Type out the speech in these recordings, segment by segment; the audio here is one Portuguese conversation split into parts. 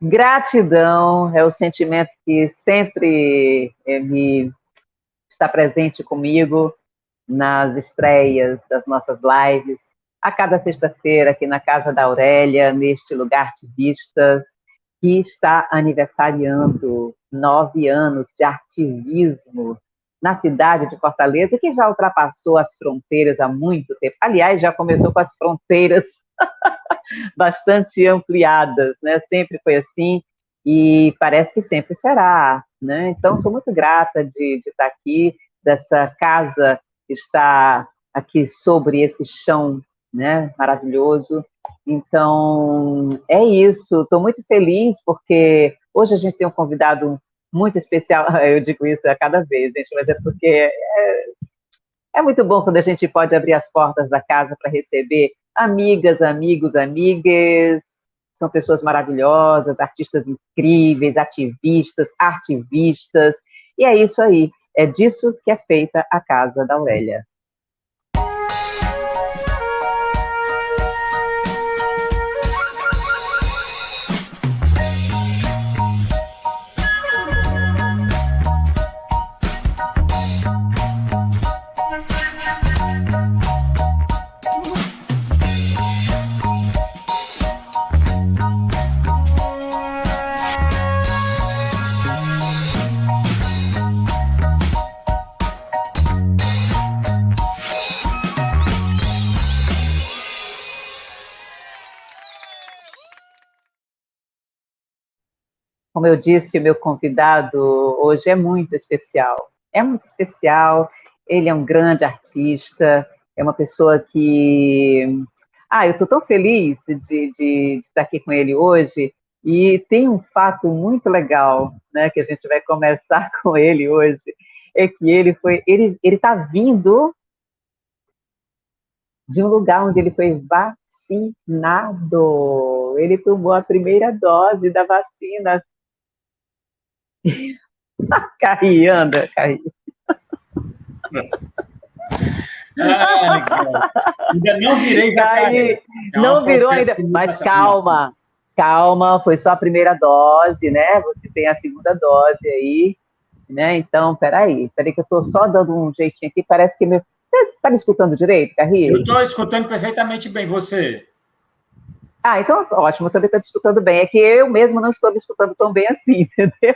Gratidão é o sentimento que sempre me está presente comigo nas estreias das nossas lives, a cada sexta-feira aqui na Casa da Aurélia, neste lugar Artivistas, que está aniversariando 9 anos de ativismo na cidade de Fortaleza, que já ultrapassou as fronteiras há muito tempo. Aliás, já começou com as fronteiras bastante ampliadas, né? Sempre foi assim e parece que sempre será, né? Então, sou muito grata de estar aqui, dessa casa que está aqui sobre esse chão, né? Maravilhoso. Então, é isso. Estou muito feliz porque hoje a gente tem um convidado muito especial. Eu digo isso a cada vez, gente, mas é porque é muito bom quando a gente pode abrir as portas da casa para receber amigas, amigos, amigas. São pessoas maravilhosas, artistas incríveis, ativistas, artivistas. E é isso aí. É disso que é feita a Casa da Aurélia. Como eu disse, o meu convidado hoje é muito especial. É muito especial, ele é um grande artista, é uma pessoa que... eu estou tão feliz de estar aqui com ele hoje, e tem um fato muito legal, né, que a gente vai conversar com ele hoje, é que ele está vindo de um lugar onde ele foi vacinado. Ele tomou a primeira dose da vacina. Carri, anda, Carri. Ainda não virei jacaré. Não virou ainda, mas calma, foi só a primeira dose, né? Você tem a segunda dose aí, né? Então, peraí que eu estou só dando um jeitinho aqui, parece que meu... Você está me escutando direito, Carri? Eu estou escutando perfeitamente bem, você? Então, ótimo, eu também estou te escutando bem. É que eu mesmo não estou me escutando tão bem assim, entendeu?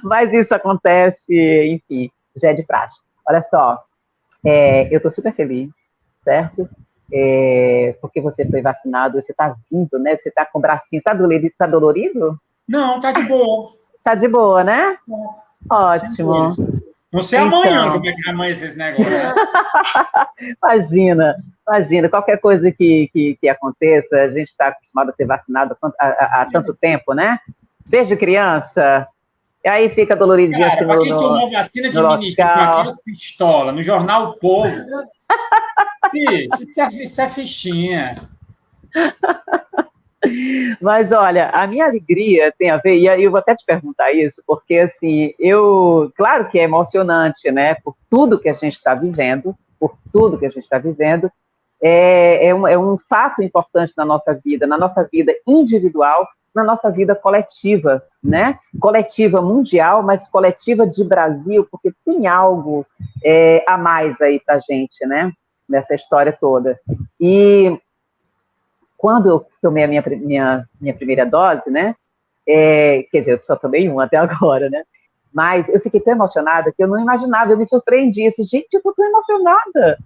Mas isso acontece, enfim, já é de praxe. Olha só, eu estou super feliz, certo? Porque você foi vacinado, você está vindo, né? Você está com o bracinho, está dolorido? Não, tá de boa. Tá de boa, né? Ótimo. Não sei amanhã como é que vai amanhecer esse negócio, né? Imagina, qualquer coisa que aconteça, a gente está acostumado a ser vacinado há tanto tempo, né? Desde criança, e aí fica doloridinho assim para quem tomou vacina de ministro com aquelas pistolas, no jornal O Povo, isso é fichinha. Mas, olha, a minha alegria tem a ver, e eu vou até te perguntar isso, porque, assim, claro que é emocionante, né, por tudo que a gente está vivendo, é um fato importante na nossa vida individual, na nossa vida coletiva, né, coletiva mundial, mas coletiva de Brasil, porque tem algo a mais aí pra gente, né, nessa história toda. E quando eu tomei a minha primeira dose, né? Quer dizer, eu só tomei uma até agora, né? Mas eu fiquei tão emocionada que eu não imaginava, eu me surpreendi. Assim, gente, eu tô tão emocionada,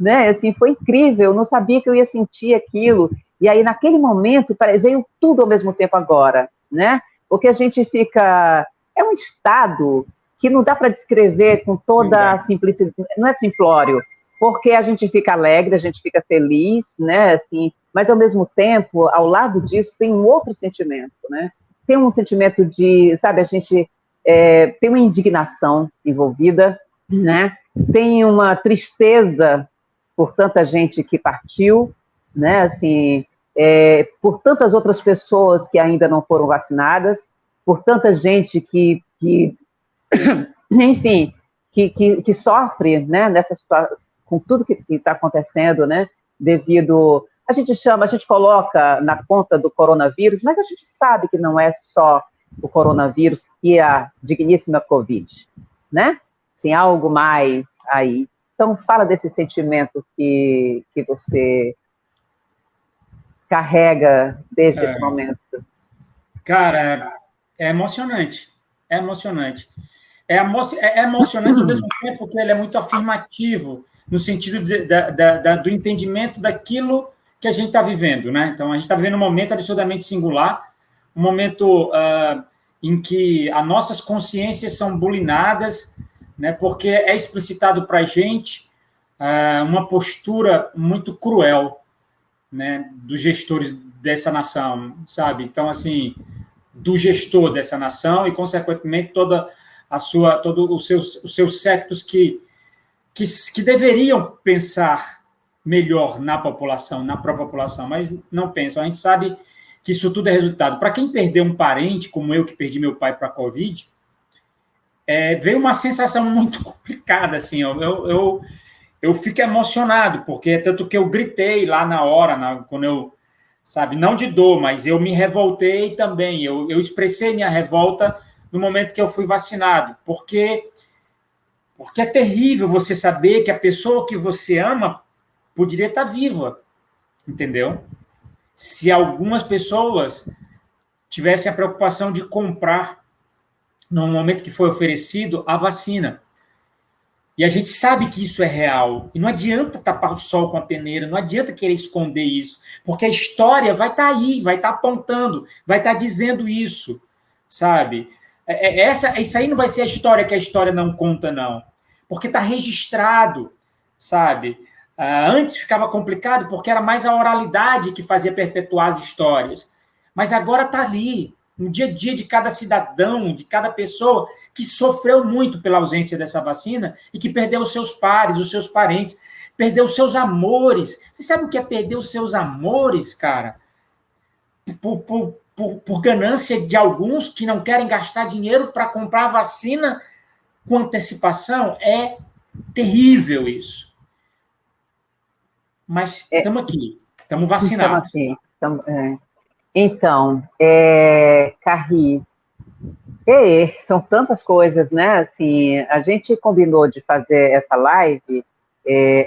né? Assim, foi incrível, eu não sabia que eu ia sentir aquilo. E aí, naquele momento, veio tudo ao mesmo tempo agora, né? Porque a gente fica... É um estado que não dá para descrever com toda a simplicidade, não é simplório, porque a gente fica alegre, a gente fica feliz, né? Assim, mas, ao mesmo tempo, ao lado disso, tem um outro sentimento, né? Tem um sentimento de, sabe, a gente tem uma indignação envolvida, né? Tem uma tristeza por tanta gente que partiu, né? Assim, por tantas outras pessoas que ainda não foram vacinadas, por tanta gente que enfim, que sofre, né? Nessa situação, com tudo que está acontecendo, né? Devido A gente coloca na conta do coronavírus, mas a gente sabe que não é só o coronavírus e a digníssima Covid, né? Tem algo mais aí. Então, fala desse sentimento que você carrega desde esse momento. Cara, é emocionante. É emocionante. É emocionante ao mesmo tempo que ele é muito afirmativo, no sentido do entendimento daquilo que a gente está vivendo, né? Então, a gente está vivendo um momento absurdamente singular, um momento em que as nossas consciências são bulinadas, né? Porque é explicitado para a gente uma postura muito cruel, né? Dos gestores dessa nação, sabe? Então, assim, do gestor dessa nação e, consequentemente, todos os seus sectos que deveriam pensar melhor na população, na própria população, mas não pensam. A gente sabe que isso tudo é resultado. Para quem perdeu um parente, como eu que perdi meu pai para a Covid, veio uma sensação muito complicada, assim, eu fico emocionado, porque é tanto que eu gritei lá na hora, quando eu, sabe, não de dor, mas eu me revoltei também, eu expressei minha revolta no momento que eu fui vacinado, porque é terrível você saber que a pessoa que você ama poderia estar viva, entendeu? Se algumas pessoas tivessem a preocupação de comprar, no momento que foi oferecido, a vacina. E a gente sabe que isso é real. E não adianta tapar o sol com a peneira, não adianta querer esconder isso, porque a história vai estar aí, vai estar apontando, vai estar dizendo isso, sabe? Isso aí não vai ser a história que a história não conta, não. Porque está registrado, sabe? Antes ficava complicado porque era mais a oralidade que fazia perpetuar as histórias. Mas agora está ali, no dia a dia de cada cidadão, de cada pessoa que sofreu muito pela ausência dessa vacina e que perdeu os seus pares, os seus parentes, perdeu os seus amores. Você sabe o que é perder os seus amores, cara? Por ganância de alguns que não querem gastar dinheiro para comprar a vacina com antecipação? É terrível isso. Mas estamos aqui, estamos vacinados. Então, Carri, são tantas coisas, né? Assim, a gente combinou de fazer essa live,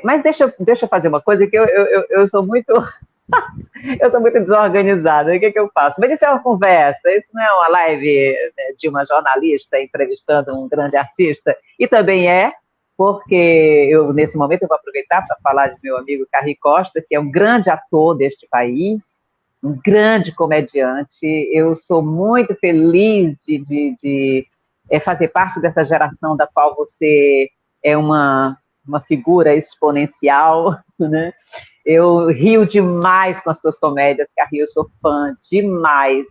mas deixa eu fazer uma coisa que eu sou muito eu sou muito desorganizada. O que eu faço? Mas isso é uma conversa, isso não é uma live, né, de uma jornalista entrevistando um grande artista, e também porque nesse momento, eu vou aproveitar para falar de meu amigo Carri Costa, que é um grande ator deste país, um grande comediante. Eu sou muito feliz de fazer parte dessa geração da qual você é uma figura exponencial, né? Eu rio demais com as tuas comédias, Carri, eu sou fã demais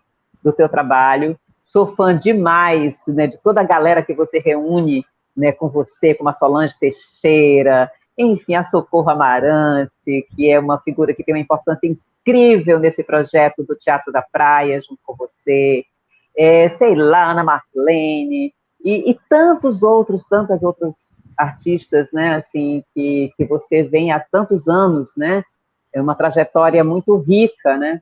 do teu trabalho, sou fã demais, né, de toda a galera que você reúne, né, com você, como a Solange Teixeira, enfim, a Socorro Amarante, que é uma figura que tem uma importância incrível nesse projeto do Teatro da Praia, junto com você, sei lá, Ana Marlene, e tantas outras artistas, né, assim, que você vem há tantos anos, né, é uma trajetória muito rica, né,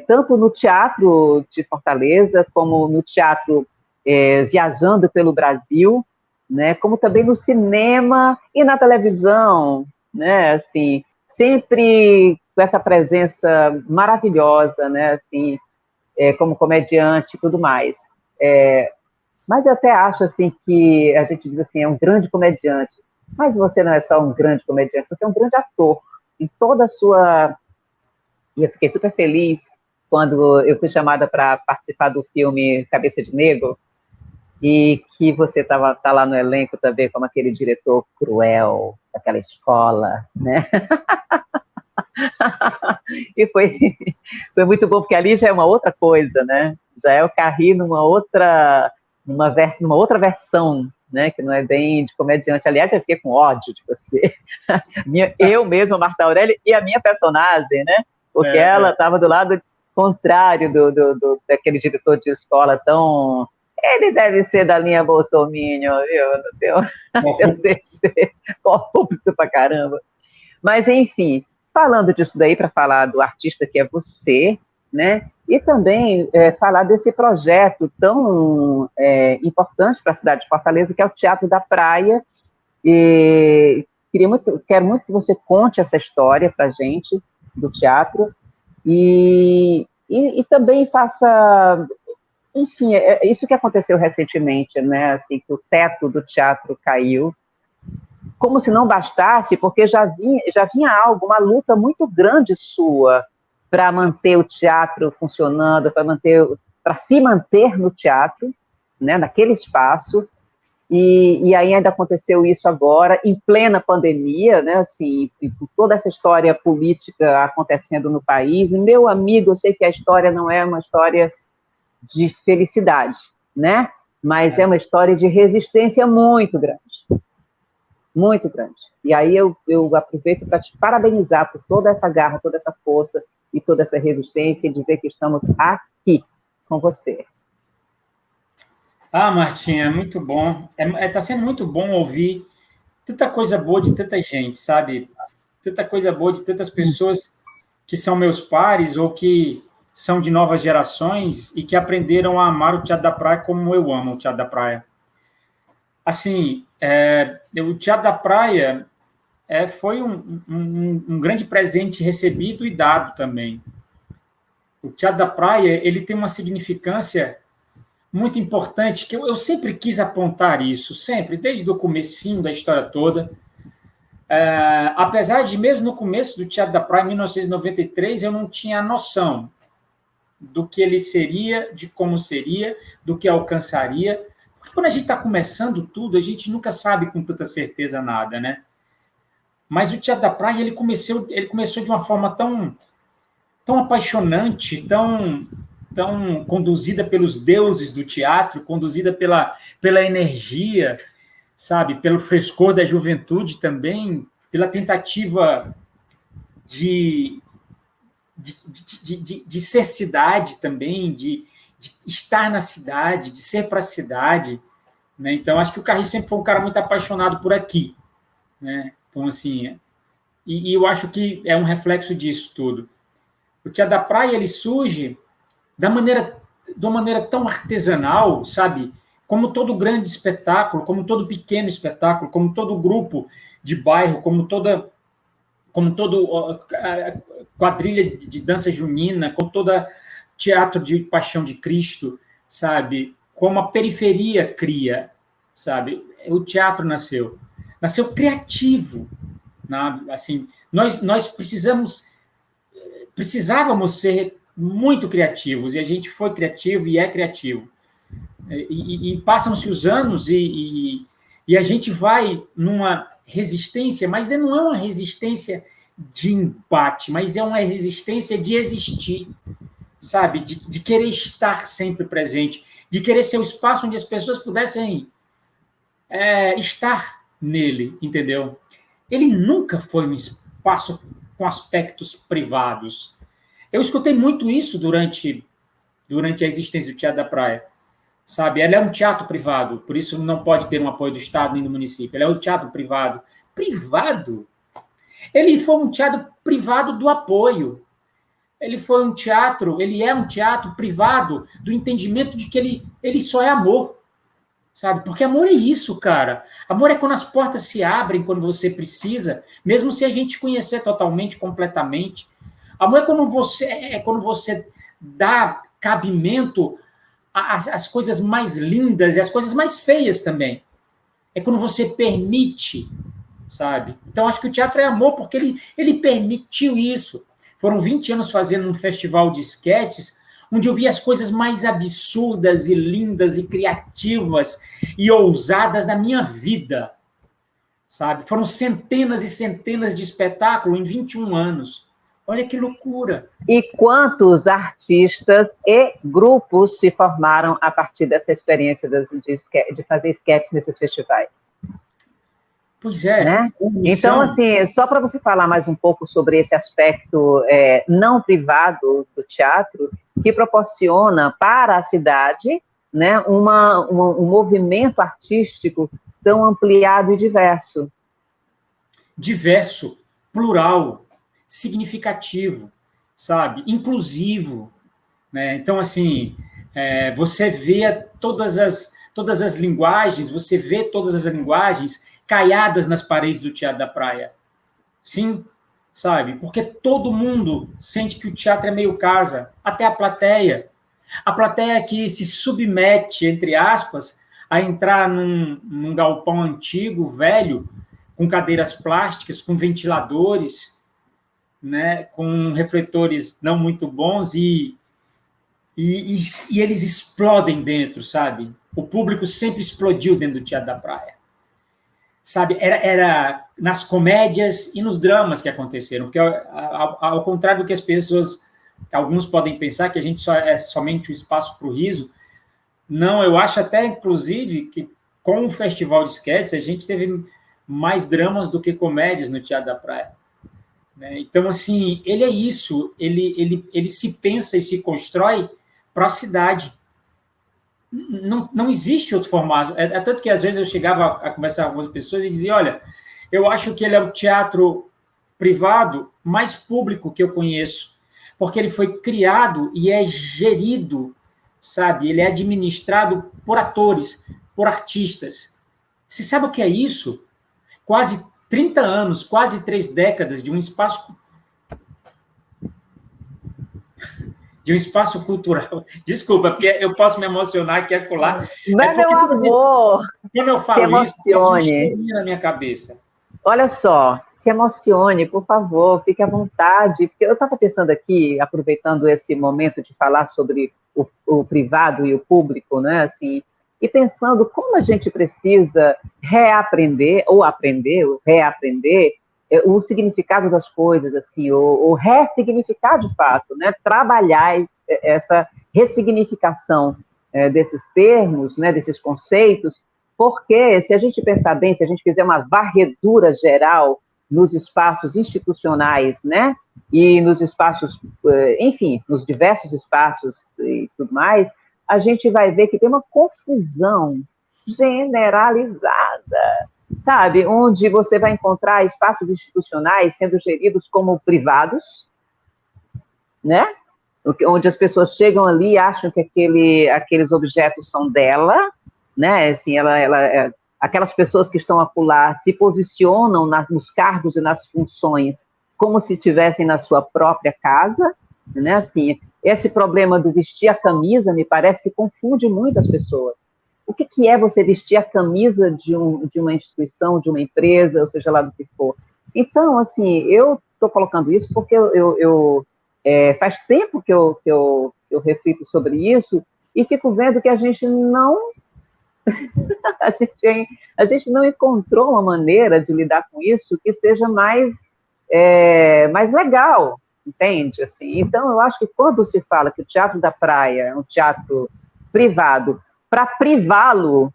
tanto no teatro de Fortaleza, como no teatro viajando pelo Brasil, né, como também no cinema e na televisão, né, assim, sempre com essa presença maravilhosa, né, assim, como comediante e tudo mais. Mas eu até acho, assim, que a gente diz assim, é um grande comediante, mas você não é só um grande comediante, você é um grande ator, em toda a sua... E eu fiquei super feliz quando eu fui chamada para participar do filme Cabeça de Negro, e que você tá lá no elenco também como aquele diretor cruel daquela escola, né? E foi muito bom, porque ali já é uma outra coisa, né? Já é o Carri numa outra versão, né? Que não é bem de comediante. Aliás, eu fiquei com ódio de você. Eu mesma, Marta Aureli, e a minha personagem, né? Porque ela estava do lado contrário daquele diretor de escola tão... Ele deve ser da linha bolsominion, viu? Eu sei, corrupto pra caramba. Mas, enfim, falando disso daí para falar do artista que é você, né? E também falar desse projeto tão importante para a cidade de Fortaleza, que é o Teatro da Praia. E quero muito que você conte essa história para a gente, do teatro, e também faça, enfim, isso que aconteceu recentemente, né? Assim, que o teto do teatro caiu, como se não bastasse, porque já vinha algo, uma luta muito grande sua para manter o teatro funcionando, para se manter no teatro, né, naquele espaço, e aí ainda aconteceu isso agora, em plena pandemia, né, assim, com toda essa história política acontecendo no país. E, meu amigo, eu sei que a história não é uma história de felicidade, né, mas é uma história de resistência muito grande. Muito grande. E aí eu aproveito para te parabenizar por toda essa garra, toda essa força e toda essa resistência e dizer que estamos aqui com você. Martinha, é muito bom. Tá sendo muito bom ouvir tanta coisa boa de tanta gente, sabe? Tanta coisa boa de tantas pessoas que são meus pares ou que são de novas gerações e que aprenderam a amar o Teatro da Praia como eu amo o Teatro da Praia. Assim, o Teatro da Praia foi um grande presente recebido e dado também. O Teatro da Praia ele tem uma significância muito importante, que eu sempre quis apontar isso, sempre, desde o comecinho da história toda. Apesar de, mesmo no começo do Teatro da Praia, em 1993, eu não tinha noção do que ele seria, de como seria, do que alcançaria. Porque quando a gente está começando tudo, a gente nunca sabe com tanta certeza nada, né? Mas o Teatro da Praia, ele começou de uma forma tão apaixonante, tão conduzida pelos deuses do teatro, conduzida pela energia, sabe? Pelo frescor da juventude também, pela tentativa de ser cidade também, de estar na cidade, de ser para a cidade, né? Então, acho que o Carri sempre foi um cara muito apaixonado por aqui, né? Então, assim, e eu acho que é um reflexo disso tudo. O Teatro da Praia, ele surge de uma maneira tão artesanal, sabe? Como todo grande espetáculo, como todo pequeno espetáculo, como todo grupo de bairro, como todo quadrilha de dança junina, como toda teatro de Paixão de Cristo, sabe? Como a periferia cria, sabe? O teatro nasceu criativo, né? Assim, nós precisávamos ser muito criativos, e a gente foi criativo e é criativo. E passam-se os anos e a gente vai numa resistência, mas não é uma resistência de embate, mas é uma resistência de existir, sabe? De querer estar sempre presente, de querer ser o espaço onde as pessoas pudessem estar nele, entendeu? Ele nunca foi um espaço com aspectos privados. Eu escutei muito isso durante a existência do Teatro da Praia, sabe? Ele é um teatro privado, por isso não pode ter um apoio do Estado nem do município. Ele é um teatro privado. Privado? Ele foi um teatro privado do apoio. Ele é um teatro privado do entendimento de que ele só é amor, sabe? Porque amor é isso, cara. Amor é quando as portas se abrem quando você precisa, mesmo se a gente conhecer totalmente, completamente. Amor é quando você dá cabimento às coisas mais lindas e às coisas mais feias também. É quando você permite, sabe? Então, acho que o teatro é amor porque ele permitiu isso. Foram 20 anos fazendo um festival de esquetes, onde eu vi as coisas mais absurdas e lindas e criativas e ousadas da minha vida, sabe? Foram centenas e centenas de espetáculos em 21 anos. Olha que loucura. E quantos artistas e grupos se formaram a partir dessa experiência de fazer esquetes nesses festivais? Pois é. Né? Então, assim, só para você falar mais um pouco sobre esse aspecto não privado do teatro, que proporciona para a cidade, né, um movimento artístico tão ampliado e diverso. Diverso, plural, significativo, sabe? Inclusivo, né? Então, assim, você vê todas as linguagens, você vê todas as linguagens caiadas nas paredes do Teatro da Praia. Sim, sabe? Porque todo mundo sente que o teatro é meio casa, até a plateia. A plateia que se submete, entre aspas, a entrar num galpão antigo, velho, com cadeiras plásticas, com ventiladores, né, com refletores não muito bons e eles explodem dentro, sabe? O público sempre explodiu dentro do Teatro da Praia. Sabe? Era nas comédias e nos dramas que aconteceram, porque ao contrário do que as pessoas, alguns podem pensar que a gente só é somente um espaço para o riso, não, eu acho até, inclusive, que com o Festival de Sketches, a gente teve mais dramas do que comédias no Teatro da Praia. Né? Então, assim, ele é isso, ele se pensa e se constrói para a cidade. Não existe outro formato. Tanto que, às vezes, eu chegava a conversar com algumas pessoas e dizia, olha, eu acho que ele é o teatro privado mais público que eu conheço, porque ele foi criado e é gerido, sabe? Ele é administrado por atores, por artistas. Você sabe o que é isso? Quase 30 anos, quase 3 décadas de um espaço cultural. Desculpa, porque eu posso me emocionar aqui e acolá. Mas, meu amor, quando eu falo isso, passa uma historinha na minha cabeça. Olha só, se emocione, por favor, fique à vontade. Porque eu estava pensando aqui, aproveitando esse momento de falar sobre o privado e o público, né? Assim, e pensando como a gente precisa reaprender, ou aprender, ou reaprender, o significado das coisas, assim, ou ressignificar de fato, né? Trabalhar essa ressignificação desses termos, né? Desses conceitos, porque se a gente pensar bem, se a gente fizer uma varredura geral nos espaços institucionais, né? E nos espaços, enfim, nos diversos espaços e tudo mais, a gente vai ver que tem uma confusão generalizada, sabe? Onde você vai encontrar espaços institucionais sendo geridos como privados, né? Onde as pessoas chegam ali e acham que aqueles objetos são dela, né? Assim, aquelas pessoas que estão acolá se posicionam nos cargos e nas funções como se estivessem na sua própria casa, né? Assim, esse problema do vestir a camisa me parece que confunde muito as pessoas. O que é você vestir a camisa de uma instituição, de uma empresa, ou seja lá do que for? Então, assim, eu estou colocando isso porque faz tempo que eu reflito sobre isso e fico vendo que a gente não a gente não encontrou uma maneira de lidar com isso que seja mais legal, entende? Assim, então, eu acho que quando se fala que o Teatro da Praia é um teatro privado, para privá-lo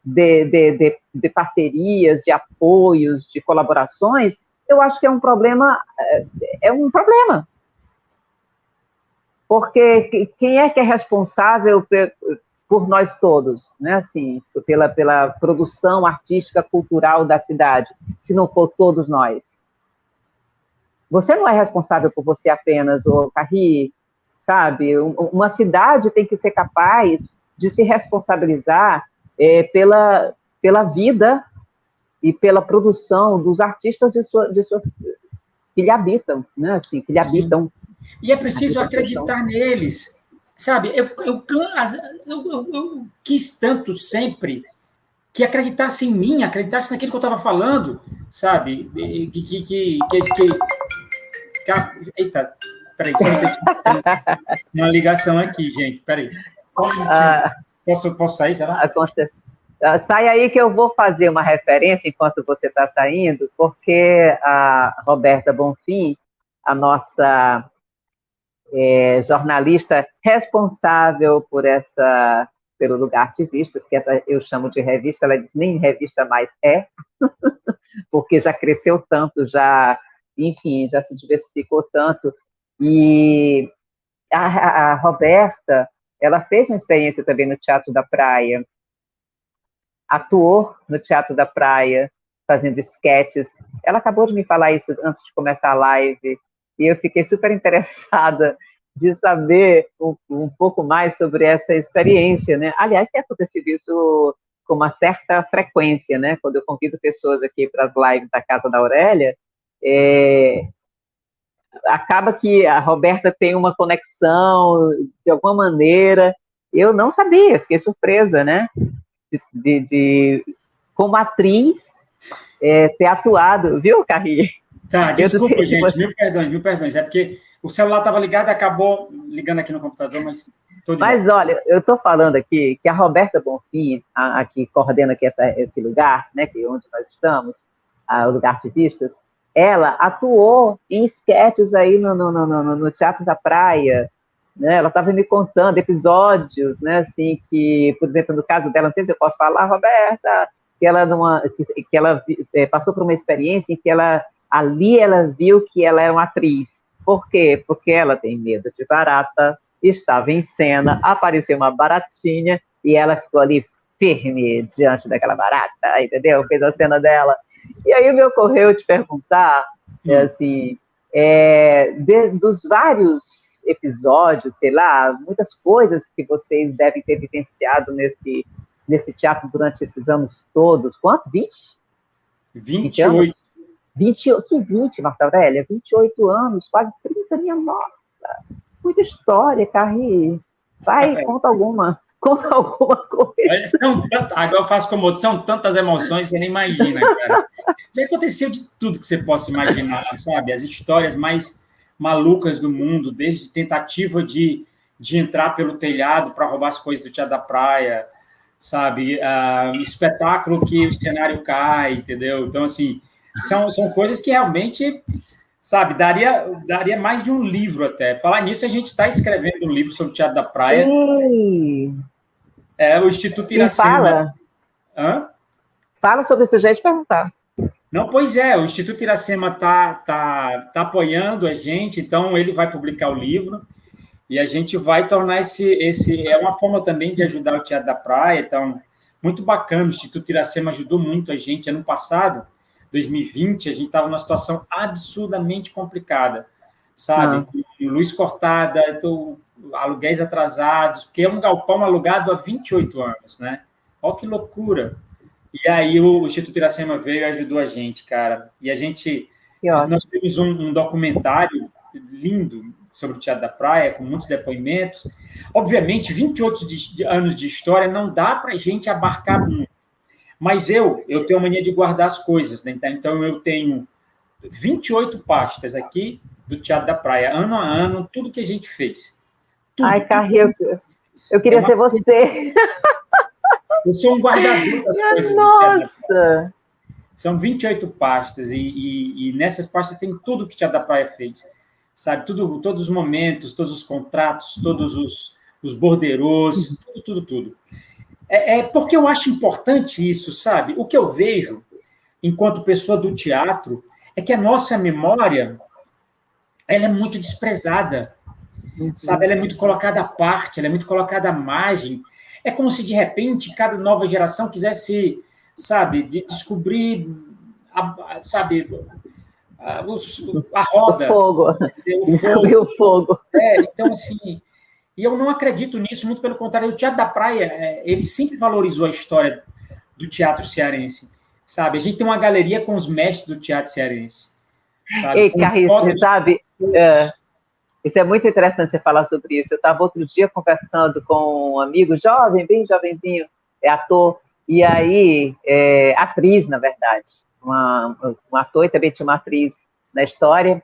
de parcerias, de apoios, de colaborações, eu acho que é um problema, porque quem é que é responsável por nós todos, né? Assim, pela produção artística, cultural da cidade, se não for todos nós? Você não é responsável por você apenas, Carri, sabe? Uma cidade tem que ser capaz de se responsabilizar pela vida e pela produção dos artistas que lhe habitam, né? Assim, que lhe habitam. E é preciso acreditar neles, sabe? Eu quis tanto sempre que acreditasse em mim, acreditasse naquilo que eu estava falando, sabe? Eita, peraí, uma ligação aqui, gente, peraí. Posso sair, será? Sai aí que eu vou fazer uma referência enquanto você está saindo, porque a Roberta Bonfim, a nossa jornalista responsável pelo Lugar Ativistas, que essa eu chamo de revista, ela diz nem revista mais porque já cresceu tanto, enfim, já se diversificou tanto, e a Roberta, ela fez uma experiência também no Teatro da Praia, atuou no Teatro da Praia, fazendo esquetes. Ela acabou de me falar isso antes de começar a live. e eu fiquei super interessada de saber um pouco mais sobre essa experiência, né? Aliás, tem acontecido isso com uma certa frequência, né? Quando eu convido pessoas aqui para as lives da Casa da Aurélia, acaba que a Roberta tem uma conexão de alguma maneira. Eu não sabia, fiquei surpresa, né? Como atriz, ter atuado, viu, Carrie? Tá, desculpa, gente, mil perdões. É porque o celular estava ligado e acabou ligando aqui no computador, mas estou de volta. Mas olha, eu estou falando aqui que a Roberta Bonfim, que coordena aqui esse lugar, né, que onde nós estamos, o Lugar Artivistas, ela atuou em esquetes aí no Teatro da Praia, né? Ela estava me contando episódios, né, assim, que, por exemplo, no caso dela, não sei se eu posso falar, Roberta, que ela passou por uma experiência em que ali ela viu que ela era uma atriz. Por quê? Porque ela tem medo de barata, estava em cena, apareceu uma baratinha e ela ficou ali firme diante daquela barata, entendeu? Fez a cena dela. E aí me ocorreu te perguntar, assim, dos vários episódios, sei lá, muitas coisas que vocês devem ter vivenciado nesse teatro durante esses anos todos. Quantos? 20? 28. 20, Marta Aurélia? 28 anos, quase 30, minha nossa. Muita história, Carrie. Vai, conta alguma coisa. Agora eu faço como outro, são tantas emoções, você nem imagina, cara. Já aconteceu de tudo que você possa imaginar, sabe? As histórias mais malucas do mundo, desde tentativa de entrar pelo telhado para roubar as coisas do Teatro da Praia, sabe? Espetáculo que o cenário cai, entendeu? Então, assim, são coisas que realmente, sabe, daria mais de um livro até. Falar nisso, a gente está escrevendo um livro sobre o Teatro da Praia. Ei. O Instituto Iracema. Fala sobre isso, já ia te perguntar. Não, pois é, o Instituto Iracema tá apoiando a gente, então ele vai publicar o livro e a gente vai tornar é uma forma também de ajudar o Teatro da Praia, então, muito bacana, o Instituto Iracema ajudou muito a gente. Ano passado, 2020, a gente estava numa situação absurdamente complicada, sabe? Com luz cortada, aluguéis atrasados, porque é um galpão alugado há 28 anos, né? Olha que loucura! E aí o Instituto Iracema veio e ajudou a gente, cara. E nós temos um documentário lindo sobre o Teatro da Praia, com muitos depoimentos. Obviamente, 28 anos de história não dá para a gente abarcar muito. Mas eu tenho a mania de guardar as coisas, né? Então eu tenho 28 pastas aqui do Teatro da Praia, ano a ano, tudo que a gente fez. Ai, Carrie, eu queria ser você. Eu sou um guardador das coisas. Nossa! São 28 pastas e nessas pastas tem tudo que o Teatro da Praia fez, sabe? Todos os momentos, todos os contratos, todos os borderôs, tudo. Porque eu acho importante isso, sabe? O que eu vejo, enquanto pessoa do teatro, é que a nossa memória ela é muito desprezada, sabe? Ela é muito colocada à parte, ela é muito colocada à margem. É como se, de repente, cada nova geração quisesse, sabe, descobrir, sabe, a roda. O fogo. Descobrir o fogo. Então, assim, e eu não acredito nisso, muito pelo contrário. O Teatro da Praia, ele sempre valorizou a história do teatro cearense, sabe? A gente tem uma galeria com os mestres do teatro cearense, sabe? Ei, Carrie, sabe... Isso é muito interessante você falar sobre isso. Eu estava outro dia conversando com um amigo jovem, bem jovenzinho, ator, e aí, atriz, na verdade, um ator e também tinha uma atriz na história.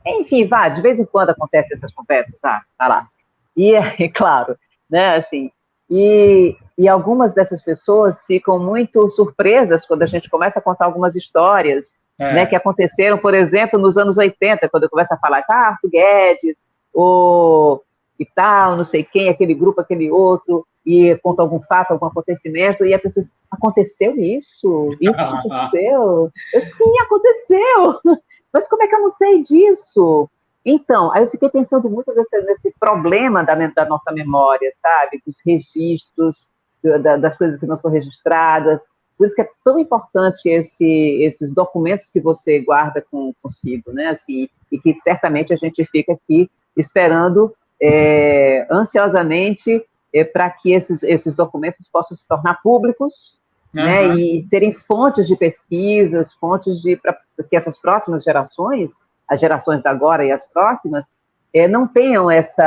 Enfim, de vez em quando acontecem essas conversas, tá lá. E, claro, né, assim, e algumas dessas pessoas ficam muito surpresas quando a gente começa a contar algumas histórias, né, que aconteceram, por exemplo, nos anos 80, quando eu começo a falar Arthur Guedes, e tal, não sei quem, aquele grupo, aquele outro, e conta algum fato, algum acontecimento, e a pessoa diz, aconteceu isso? Isso aconteceu? Sim, aconteceu! Mas como é que eu não sei disso? Então, aí eu fiquei pensando muito nesse problema da nossa memória, sabe? Dos registros, das coisas que não são registradas, Por isso que é tão importante esses documentos que você guarda consigo, né? Assim, e que certamente a gente fica aqui esperando ansiosamente para que esses documentos possam se tornar públicos, né? E serem fontes de pesquisas, para que essas próximas gerações, as gerações da agora e as próximas, não tenham esse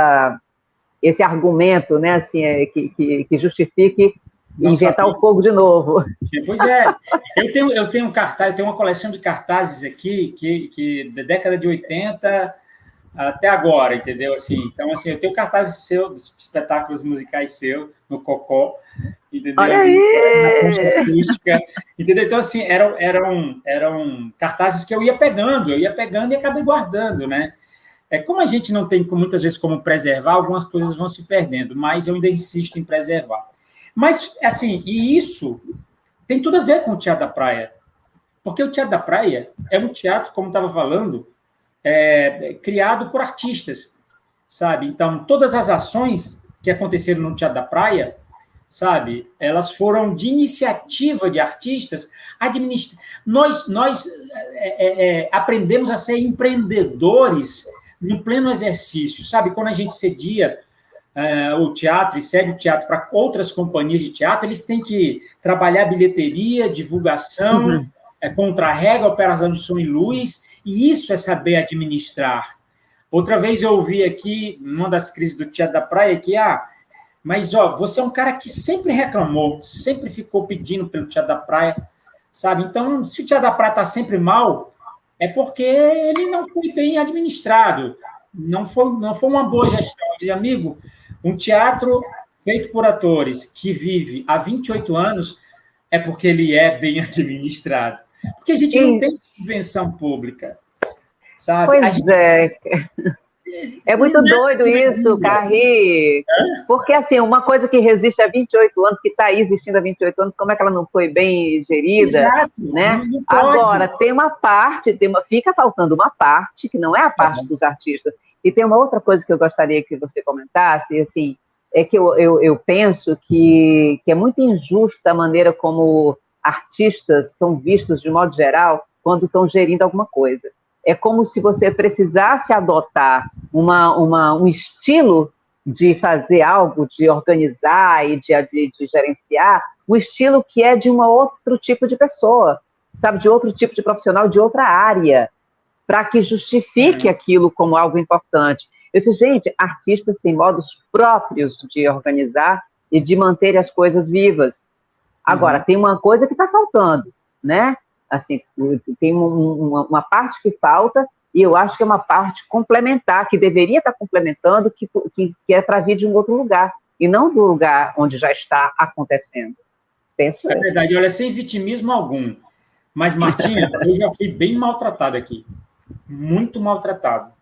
argumento, né? Assim, que justifique inventar o fogo de novo. Pois é. Eu tenho cartaz, eu tenho uma coleção de cartazes aqui que da década de 80 até agora, entendeu? Assim, então, assim, eu tenho cartazes seus, espetáculos musicais seus, no Cocó, entendeu? Olha assim, aí! Na concha acústica, entendeu? Então, assim, eram cartazes que eu ia pegando e acabei guardando, né? Como a gente não tem muitas vezes como preservar, algumas coisas vão se perdendo, mas eu ainda insisto em preservar. Mas, assim, e isso tem tudo a ver com o Teatro da Praia, porque o Teatro da Praia é um teatro, como estava falando, criado por artistas, sabe? Então, todas as ações que aconteceram no Teatro da Praia, sabe? Elas foram de iniciativa de artistas. Nós aprendemos a ser empreendedores no pleno exercício, sabe? Quando a gente cedia o teatro e cede o teatro para outras companhias de teatro, eles têm que trabalhar bilheteria, divulgação, contra-rega, operação de som e luz, e isso é saber administrar. Outra vez eu ouvi aqui, numa das crises do Teatro da Praia, que, mas, você é um cara que sempre reclamou, sempre ficou pedindo pelo Teatro da Praia, sabe? Então, se o Teatro da Praia está sempre mal, é porque ele não foi bem administrado, não foi uma boa gestão. Eu dizia, amigo, um teatro feito por atores que vive há 28 anos é porque ele é bem administrado. Porque a gente não tem subvenção pública, sabe? Pois é muito doido isso, Carri. Porque, assim, uma coisa que resiste há 28 anos, que está aí existindo há 28 anos, como é que ela não foi bem gerida? Exato, né? Agora, fica faltando uma parte, que não é a parte dos artistas. E tem uma outra coisa que eu gostaria que você comentasse, assim, é que eu penso que é muito injusta a maneira como artistas são vistos, de modo geral, quando estão gerindo alguma coisa. É como se você precisasse adotar um estilo de fazer algo, de organizar e de gerenciar, um estilo que é de um outro tipo de pessoa, sabe, de outro tipo de profissional, de outra área, para que justifique aquilo como algo importante. Eu disse, gente, artistas têm modos próprios de organizar e de manter as coisas vivas. Agora, tem uma coisa que está faltando, né? Assim, tem uma parte que falta, e eu acho que é uma parte complementar, que deveria estar complementando, que é para vir de um outro lugar, e não do lugar onde já está acontecendo. Penso É verdade, olha, sem vitimismo algum. Mas, Martinha, eu já fui bem maltratado aqui. Muito maltratado.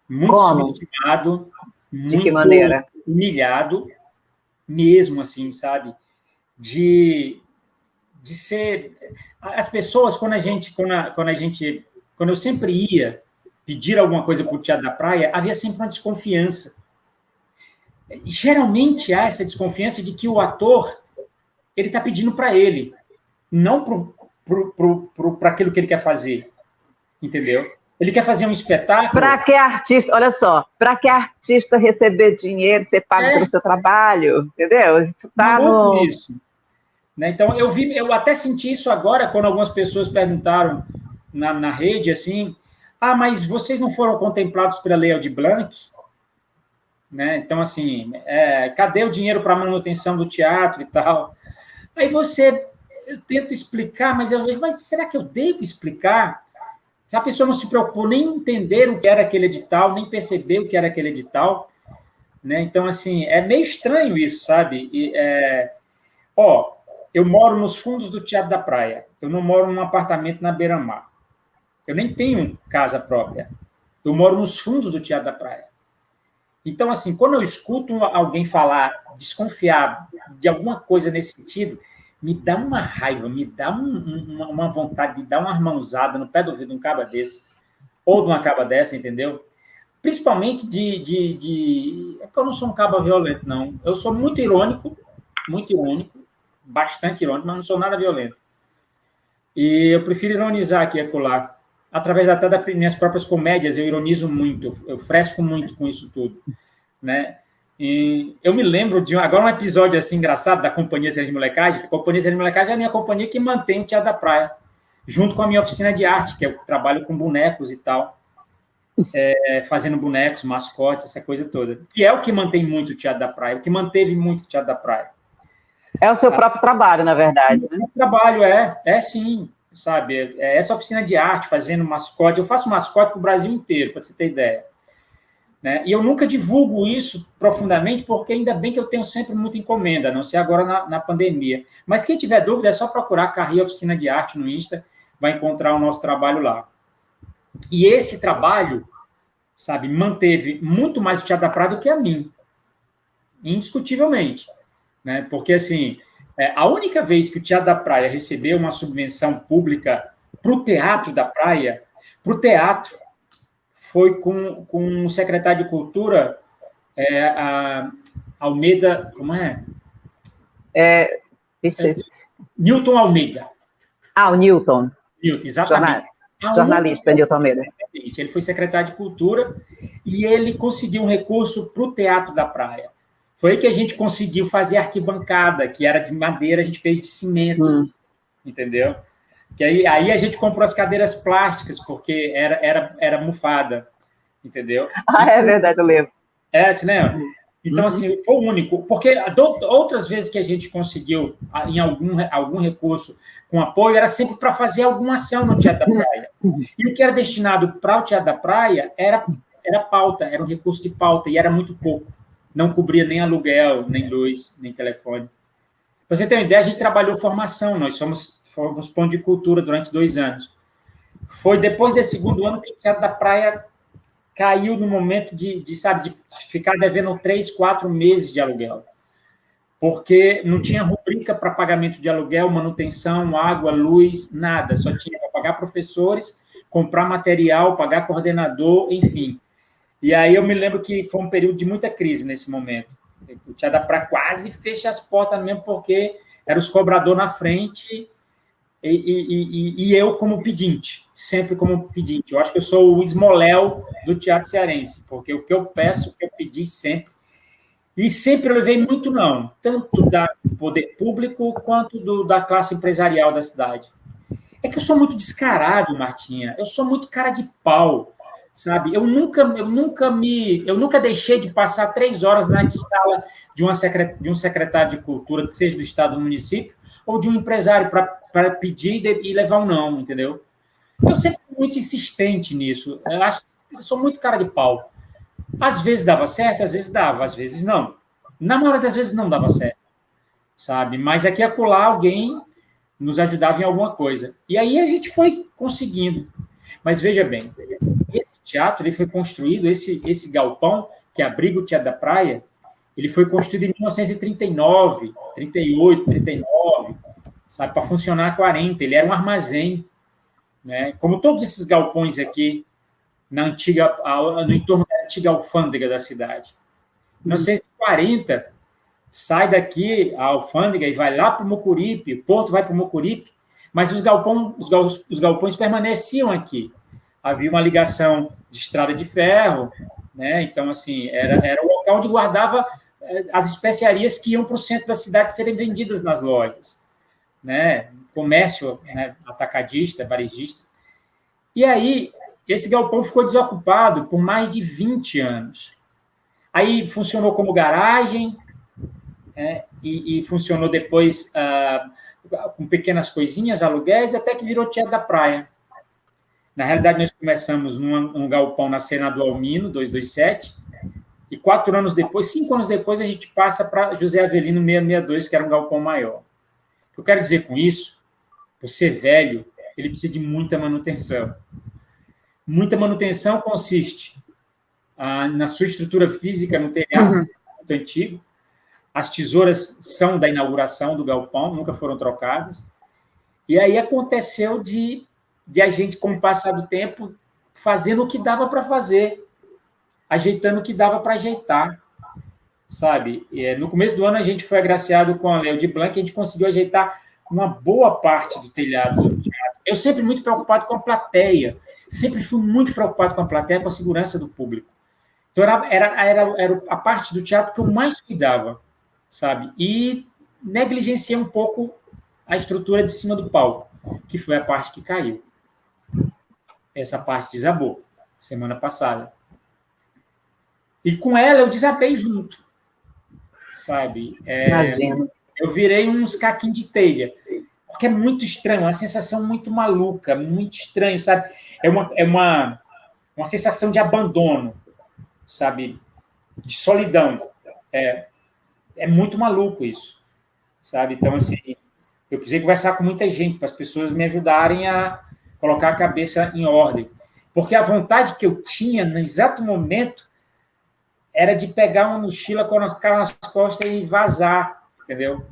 Muito subestimado. De que maneira? Humilhado, mesmo assim, sabe? De ser... As pessoas, quando eu sempre ia pedir alguma coisa para o Teatro da Praia, havia sempre uma desconfiança. Geralmente há essa desconfiança de que o ator ele está pedindo para ele, não para aquilo que ele quer fazer, entendeu? Ele quer fazer um espetáculo... Para que artista, olha só, para que artista receber dinheiro, ser pago pelo seu trabalho, entendeu? Isso está Isso. Né? Então, eu até senti isso agora, quando algumas pessoas perguntaram na rede, assim, mas vocês não foram contemplados pela Lei Aldir Blanc? Né? Então, assim, cadê o dinheiro para a manutenção do teatro e tal? Aí eu tento explicar, mas eu vejo, será que eu devo explicar? Se a pessoa não se preocupou nem em entender o que era aquele edital, nem perceber o que era aquele edital, né? Então, assim, é meio estranho isso, sabe? Eu moro nos fundos do Teatro da Praia, eu não moro num apartamento na beira-mar, eu nem tenho casa própria, eu moro nos fundos do Teatro da Praia. Então, assim, quando eu escuto alguém falar, desconfiar de alguma coisa nesse sentido, me dá uma raiva, me dá uma vontade de dar uma mãozada no pé do ouvido de um caba desse, ou de uma caba dessa, entendeu? Principalmente É porque eu não sou um caba violento, não. Eu sou muito irônico, bastante irônico, mas não sou nada violento. E eu prefiro ironizar aqui e acolá. Através até das minhas próprias comédias, eu ironizo muito, eu fresco muito com isso tudo, né? E eu me lembro de agora um episódio assim engraçado da Companhia Cenas de Molecagem. A Companhia Cenas de Molecagem é a minha companhia que mantém o Teatro da Praia, junto com a minha oficina de arte, que eu trabalho com bonecos e tal, fazendo bonecos, mascotes, essa coisa toda. Que é o que mantém muito o Teatro da Praia, o que manteve muito o Teatro da Praia. É o seu próprio trabalho, na verdade, né? O trabalho é sim, sabe? É essa oficina de arte, fazendo mascote. Eu faço mascote para o Brasil inteiro, para você ter ideia. Né? E eu nunca divulgo isso profundamente, porque ainda bem que eu tenho sempre muita encomenda, a não ser agora na pandemia. Mas quem tiver dúvida, é só procurar Carri Oficina de Arte no Insta, vai encontrar o nosso trabalho lá. E esse trabalho, sabe, manteve muito mais o Teatro da Praia do que a mim, indiscutivelmente. Né? Porque, assim, a única vez que o Teatro da Praia recebeu uma subvenção pública para o Teatro da Praia, para o teatro, foi com o secretário de Cultura, Almeida, como é? Newton Almeida. O Newton. Newton, exatamente. Jornalista Newton Almeida. Ele foi secretário de Cultura e ele conseguiu um recurso para o Teatro da Praia. Foi aí que a gente conseguiu fazer a arquibancada, que era de madeira, a gente fez de cimento, entendeu? Que aí a gente comprou as cadeiras plásticas, porque era mofada, entendeu? É verdade, eu lembro. Te lembra? Então, assim, foi o único. Porque outras vezes que a gente conseguiu, em algum recurso com apoio, era sempre para fazer alguma ação no Teatro da Praia. E o que era destinado para o Teatro da Praia era pauta, era um recurso de pauta, e era muito pouco. Não cobria nem aluguel, nem luz, nem telefone. Para você ter uma ideia, a gente trabalhou formação, nós fomos ponto de cultura durante 2 anos. Foi depois desse segundo ano que o Teatro da Praia caiu no momento de ficar devendo 3, 4 meses de aluguel. Porque não tinha rubrica para pagamento de aluguel, manutenção, água, luz, nada. Só tinha para pagar professores, comprar material, pagar coordenador, enfim. E aí eu me lembro que foi um período de muita crise nesse momento. O Teatro da Praia quase fecha as portas mesmo, porque eram os cobradores na frente e eu como pedinte, sempre como pedinte. Eu acho que eu sou o Ismoléu do teatro cearense, porque o que eu peço, o que eu pedi sempre, e sempre eu levei muito não, tanto do poder público quanto da classe empresarial da cidade. É que eu sou muito descarado, Martinha, eu sou muito cara de pau, sabe? Eu nunca deixei de passar 3 horas na sala de um secretário de cultura, seja do estado ou do município, ou de um empresário para pedir e levar um não, entendeu? Eu sempre fui muito insistente nisso. Eu sou muito cara de pau. Às vezes dava certo, às vezes dava, às vezes não. Na maioria das vezes não dava certo, sabe? Mas aqui e acolá alguém nos ajudava em alguma coisa. E aí a gente foi conseguindo. Mas veja bem, esse teatro ele foi construído, esse galpão que abriga o Teatro da Praia, ele foi construído em 1939, 38, 39, sabe, para funcionar 40. Ele era um armazém, né? Como todos esses galpões aqui no entorno da antiga alfândega da cidade. Em 1940, sai daqui a alfândega e vai lá para o Mucuripe, o porto vai para o Mucuripe, mas os galpões permaneciam aqui. Havia uma ligação de estrada de ferro, né? Então, assim, era o local onde guardava as especiarias que iam para o centro da cidade serem vendidas nas lojas, né? Comércio, né? Atacadista, varejista. E aí, esse galpão ficou desocupado por mais de 20 anos. Aí funcionou como garagem, né? E funcionou depois com pequenas coisinhas, aluguéis, até que virou Teatro da Praia. Na realidade, nós começamos num galpão na Senador Almino, 227, e 5 anos depois, a gente passa para José Avelino 662, que era um galpão maior. O que eu quero dizer com isso, por ser velho, ele precisa de muita manutenção. Muita manutenção consiste na sua estrutura física, no telhado, muito antigo. As tesouras são da inauguração do galpão, nunca foram trocadas. E aí aconteceu de a gente, com o passar do tempo, fazendo o que dava para fazer, ajeitando o que dava para ajeitar, sabe? No começo do ano, a gente foi agraciado com a Lei de Blanc, e a gente conseguiu ajeitar uma boa parte do telhado do teatro. Eu sempre muito preocupado com a plateia. Sempre fui muito preocupado com a plateia, com a segurança do público. Então, era a parte do teatro que eu mais cuidava, sabe? E negligenciei um pouco a estrutura de cima do palco, que foi a parte que caiu. Essa parte desabou, semana passada. E com ela eu desabei junto, sabe? Eu virei uns caquinhos de telha, porque é muito estranho, uma sensação muito maluca, muito estranho, sabe? É uma sensação de abandono, sabe? De solidão. É muito maluco isso, sabe? Então, assim, eu precisei conversar com muita gente para as pessoas me ajudarem a colocar a cabeça em ordem. Porque a vontade que eu tinha, no exato momento, era de pegar uma mochila, colocar nas costas e vazar, entendeu?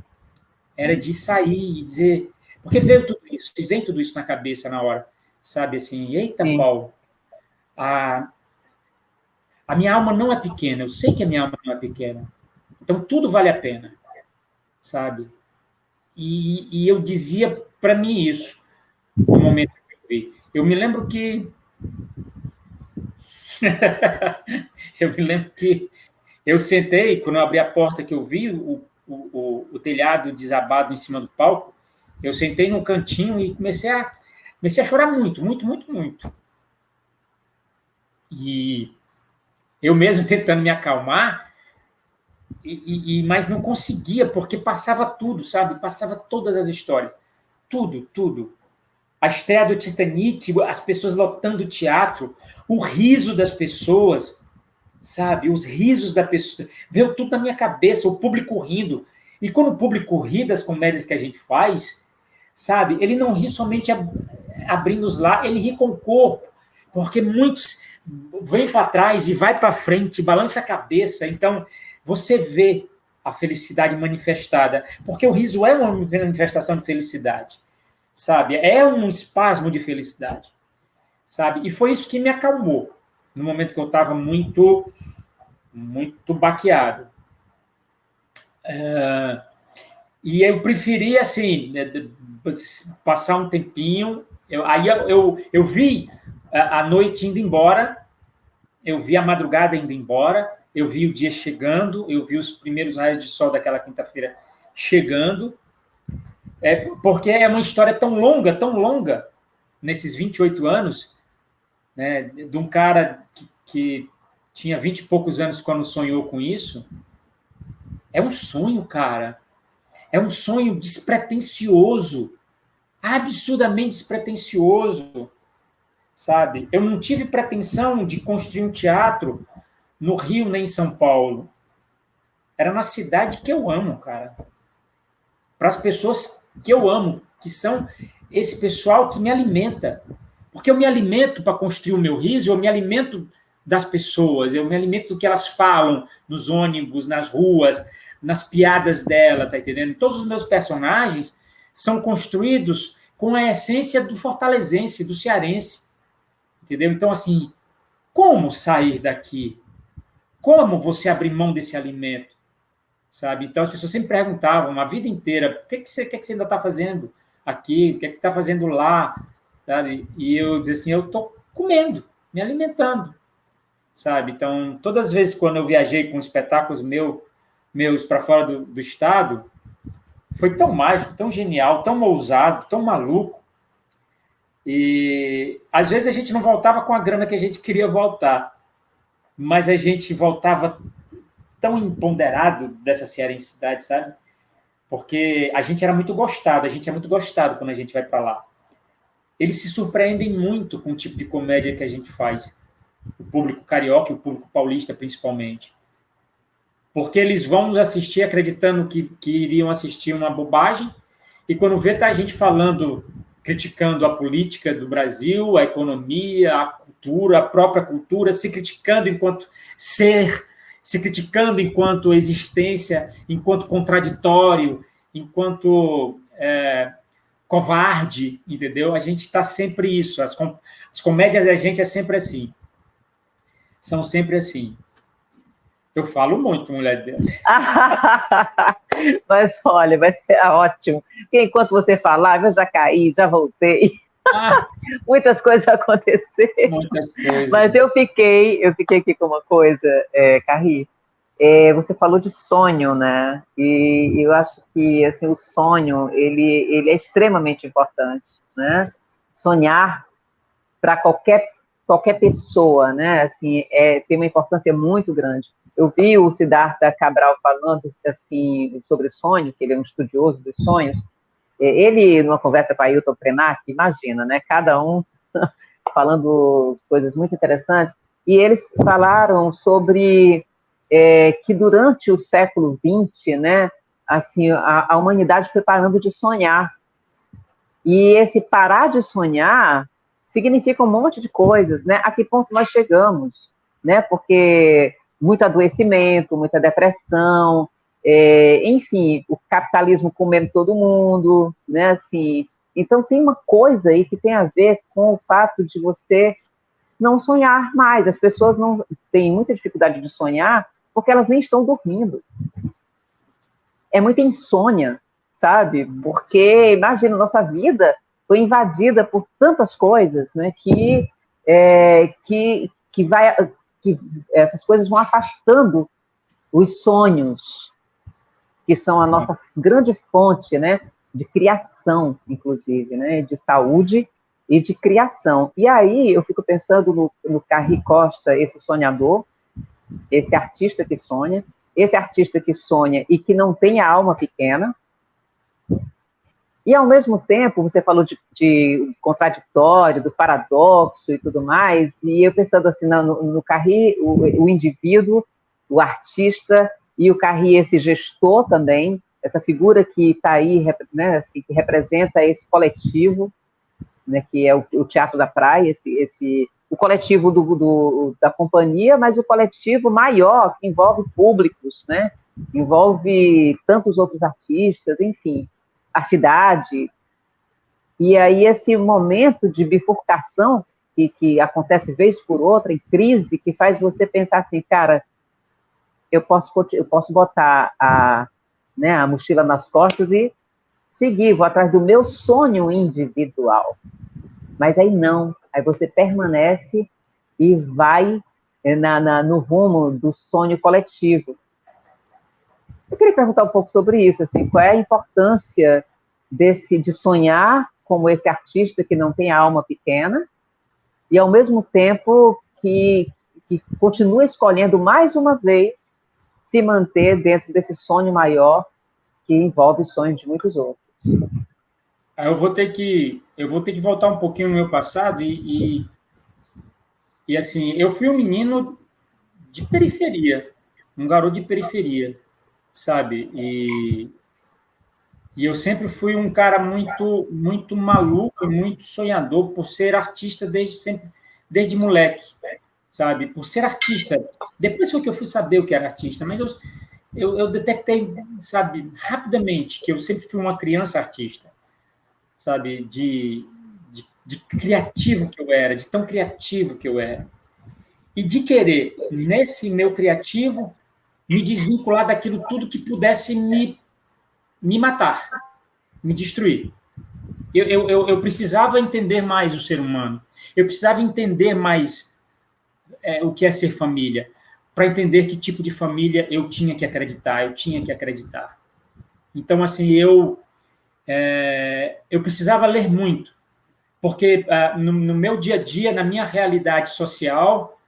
Era de sair e dizer... Porque veio tudo isso, e vem tudo isso na cabeça na hora, sabe? Assim, eita, Paulo, a minha alma não é pequena, eu sei que a minha alma não é pequena. Então, tudo vale a pena, sabe? E eu dizia para mim isso, no momento que eu vi. Eu me lembro que... eu sentei, quando eu abri a porta que eu vi o telhado desabado em cima do palco, eu sentei num cantinho e comecei a chorar muito, muito, muito, muito. E eu mesmo tentando me acalmar, mas não conseguia, porque passava tudo, sabe? Passava todas as histórias. Tudo, tudo. A estreia do Titanic, as pessoas lotando o teatro, o riso das pessoas, sabe? Os risos da pessoa. Veio tudo na minha cabeça, o público rindo. E quando o público ri das comédias que a gente faz, sabe? Ele não ri somente abrindo os lábios, ele ri com o corpo, porque muitos vêm para trás e vai para frente, balança a cabeça. Então, você vê a felicidade manifestada, porque o riso é uma manifestação de felicidade, sabe? É um espasmo de felicidade, sabe? E foi isso que me acalmou no momento que eu estava muito, muito baqueado. E eu preferi, assim, passar um tempinho. Eu vi a noite indo embora, eu vi a madrugada indo embora, eu vi o dia chegando, eu vi os primeiros raios de sol daquela quinta-feira chegando, porque é uma história tão longa, nesses 28 anos, né, de um cara que tinha 20 e poucos anos quando sonhou com isso. É um sonho, cara. É um sonho despretensioso, absurdamente despretensioso, sabe? Eu não tive pretensão de construir um teatro no Rio nem em São Paulo. Era na cidade que eu amo, cara. Para as pessoas que eu amo, que são esse pessoal que me alimenta. Porque eu me alimento para construir o meu riso, eu me alimento das pessoas, eu me alimento do que elas falam nos ônibus, nas ruas, nas piadas dela, tá entendendo? Todos os meus personagens são construídos com a essência do fortalezense, do cearense, entendeu? Então, assim, como sair daqui? Como você abrir mão desse alimento? Sabe? Então, as pessoas sempre perguntavam a vida inteira, o que você ainda está fazendo aqui? O que você está fazendo lá? Sabe? E eu dizia assim, eu estou comendo, me alimentando, sabe? Então, todas as vezes quando eu viajei com espetáculos meus para fora do estado, foi tão mágico, tão genial, tão ousado, tão maluco. E às vezes a gente não voltava com a grana que a gente queria voltar, mas a gente voltava tão empoderado dessa cearensidade, sabe? Porque a gente era muito gostado, quando a gente vai para lá. Eles se surpreendem muito com o tipo de comédia que a gente faz. O público carioca e o público paulista, principalmente. Porque eles vão nos assistir acreditando que iriam assistir uma bobagem, e quando vê, tá a gente falando, criticando a política do Brasil, a economia, a cultura, a própria cultura, se criticando enquanto ser, se criticando enquanto existência, enquanto contraditório, enquanto covarde, entendeu? A gente está sempre isso. As comédias da gente é sempre assim. São sempre assim. Eu falo muito, mulher de Deus. Mas olha, vai ser ótimo. Porque enquanto você falava, eu já caí, já voltei. Muitas coisas aconteceram. Muitas coisas. Mas eu fiquei aqui com uma coisa, Carri. Você falou de sonho, né? E eu acho que assim, o sonho ele é extremamente importante, né? Sonhar para qualquer pessoa, né? Assim, tem uma importância muito grande. Eu vi o Siddhartha Cabral falando assim sobre sonho, que ele é um estudioso dos sonhos. Ele, numa conversa com a Ailton Krenak, imagina, né? Cada um falando coisas muito interessantes. E eles falaram sobre que durante o século XX, né? Assim, a humanidade foi parando de sonhar. E esse parar de sonhar significa um monte de coisas, né? A que ponto nós chegamos, né? Porque muito adoecimento, muita depressão, enfim, o capitalismo comendo todo mundo, né? Assim, então tem uma coisa aí que tem a ver com o fato de você não sonhar mais. As pessoas não têm muita dificuldade de sonhar porque elas nem estão dormindo. É muita insônia, sabe? Porque, imagina, nossa vida foi invadida por tantas coisas, né, que essas coisas vão afastando os sonhos, que são a nossa grande fonte, né, de criação, inclusive, né, de saúde e de criação. E aí eu fico pensando no Carri Costa, esse sonhador, esse artista que sonha e que não tem a alma pequena. E, ao mesmo tempo, você falou de contraditório, do paradoxo e tudo mais, e eu pensando assim, no Carri, o indivíduo, o artista, e o Carri, esse gestor também, essa figura que está aí, né, assim, que representa esse coletivo, né, que é o Teatro da Praia, o coletivo da companhia, mas o coletivo maior, que envolve públicos, né, envolve tantos outros artistas, enfim, a cidade. E aí esse momento de bifurcação que acontece vez por outra, em crise, que faz você pensar assim, cara, eu posso botar a mochila nas costas e seguir, vou atrás do meu sonho individual. Mas aí não, aí você permanece e vai no rumo do sonho coletivo. Eu queria perguntar um pouco sobre isso, assim, qual é a importância de sonhar como esse artista que não tem a alma pequena e, ao mesmo tempo, que continua escolhendo, mais uma vez, se manter dentro desse sonho maior que envolve os sonhos de muitos outros. Eu vou ter que voltar um pouquinho no meu passado e assim, eu fui um menino de periferia, um garoto de periferia, sabe? E eu sempre fui um cara muito, muito maluco e muito sonhador por ser artista desde moleque, sabe? Por ser artista. Depois foi que eu fui saber o que era artista, mas eu detectei, sabe, rapidamente que eu sempre fui uma criança artista, sabe? De criativo que eu era, de tão criativo que eu era. E de querer, nesse meu criativo, me desvincular daquilo tudo que pudesse me matar, me destruir. Eu precisava entender mais o ser humano. Eu precisava entender mais o que é ser família, para entender que tipo de família eu tinha que acreditar, Então, assim, eu precisava ler muito, porque no meu dia a dia, na minha realidade social,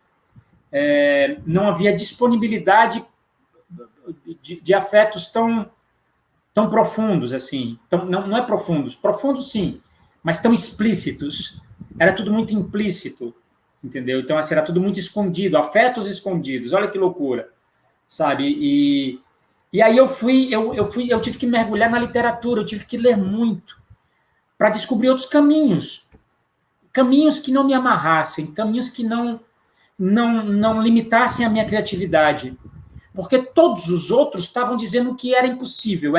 não havia disponibilidade de afetos tão profundos, assim. Não é profundos sim, mas tão explícitos. Era tudo muito implícito, entendeu? Então, assim, era tudo muito escondido, afetos escondidos. Olha que loucura, sabe? E aí eu tive que mergulhar na literatura, eu tive que ler muito para descobrir outros caminhos que não me amarrassem, caminhos que não limitassem a minha criatividade, porque todos os outros estavam dizendo que era impossível,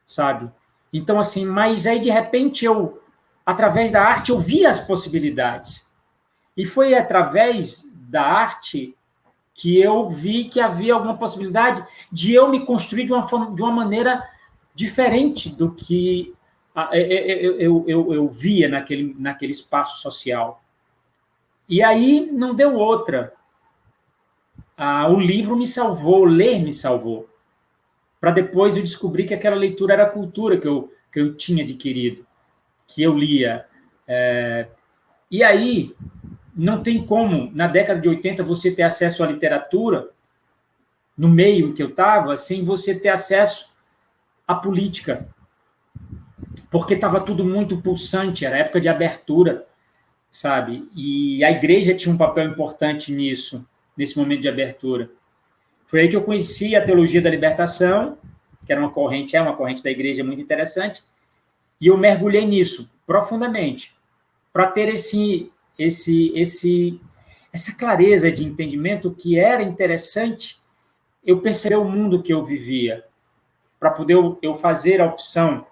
sabe? Então, assim, mas aí, de repente, através da arte, eu vi as possibilidades. E foi através da arte que eu vi que havia alguma possibilidade de eu me construir de uma maneira diferente do que eu via naquele espaço social. E aí não deu outra. O livro me salvou, ler me salvou. Para depois eu descobrir que aquela leitura era a cultura que eu tinha adquirido, que eu lia. E aí não tem como, na década de 80, você ter acesso à literatura, no meio em que eu estava, sem você ter acesso à política. Porque estava tudo muito pulsante, era época de abertura, sabe? E a igreja tinha um papel importante nisso, nesse momento de abertura. Foi aí que eu conheci a teologia da libertação, que era uma corrente da igreja muito interessante, e eu mergulhei nisso profundamente, para ter essa clareza de entendimento que era interessante eu perceber o mundo que eu vivia, para poder eu fazer a opção,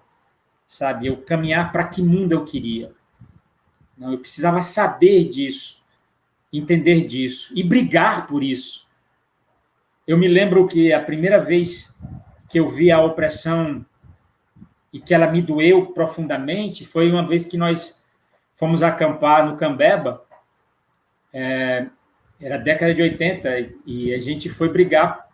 sabe? Eu caminhar para que mundo eu queria. Não, eu precisava saber disso, entender disso e brigar por isso. Eu me lembro que a primeira vez que eu vi a opressão e que ela me doeu profundamente foi uma vez que nós fomos acampar no Cambeba, era a década de 80, e a gente foi brigar.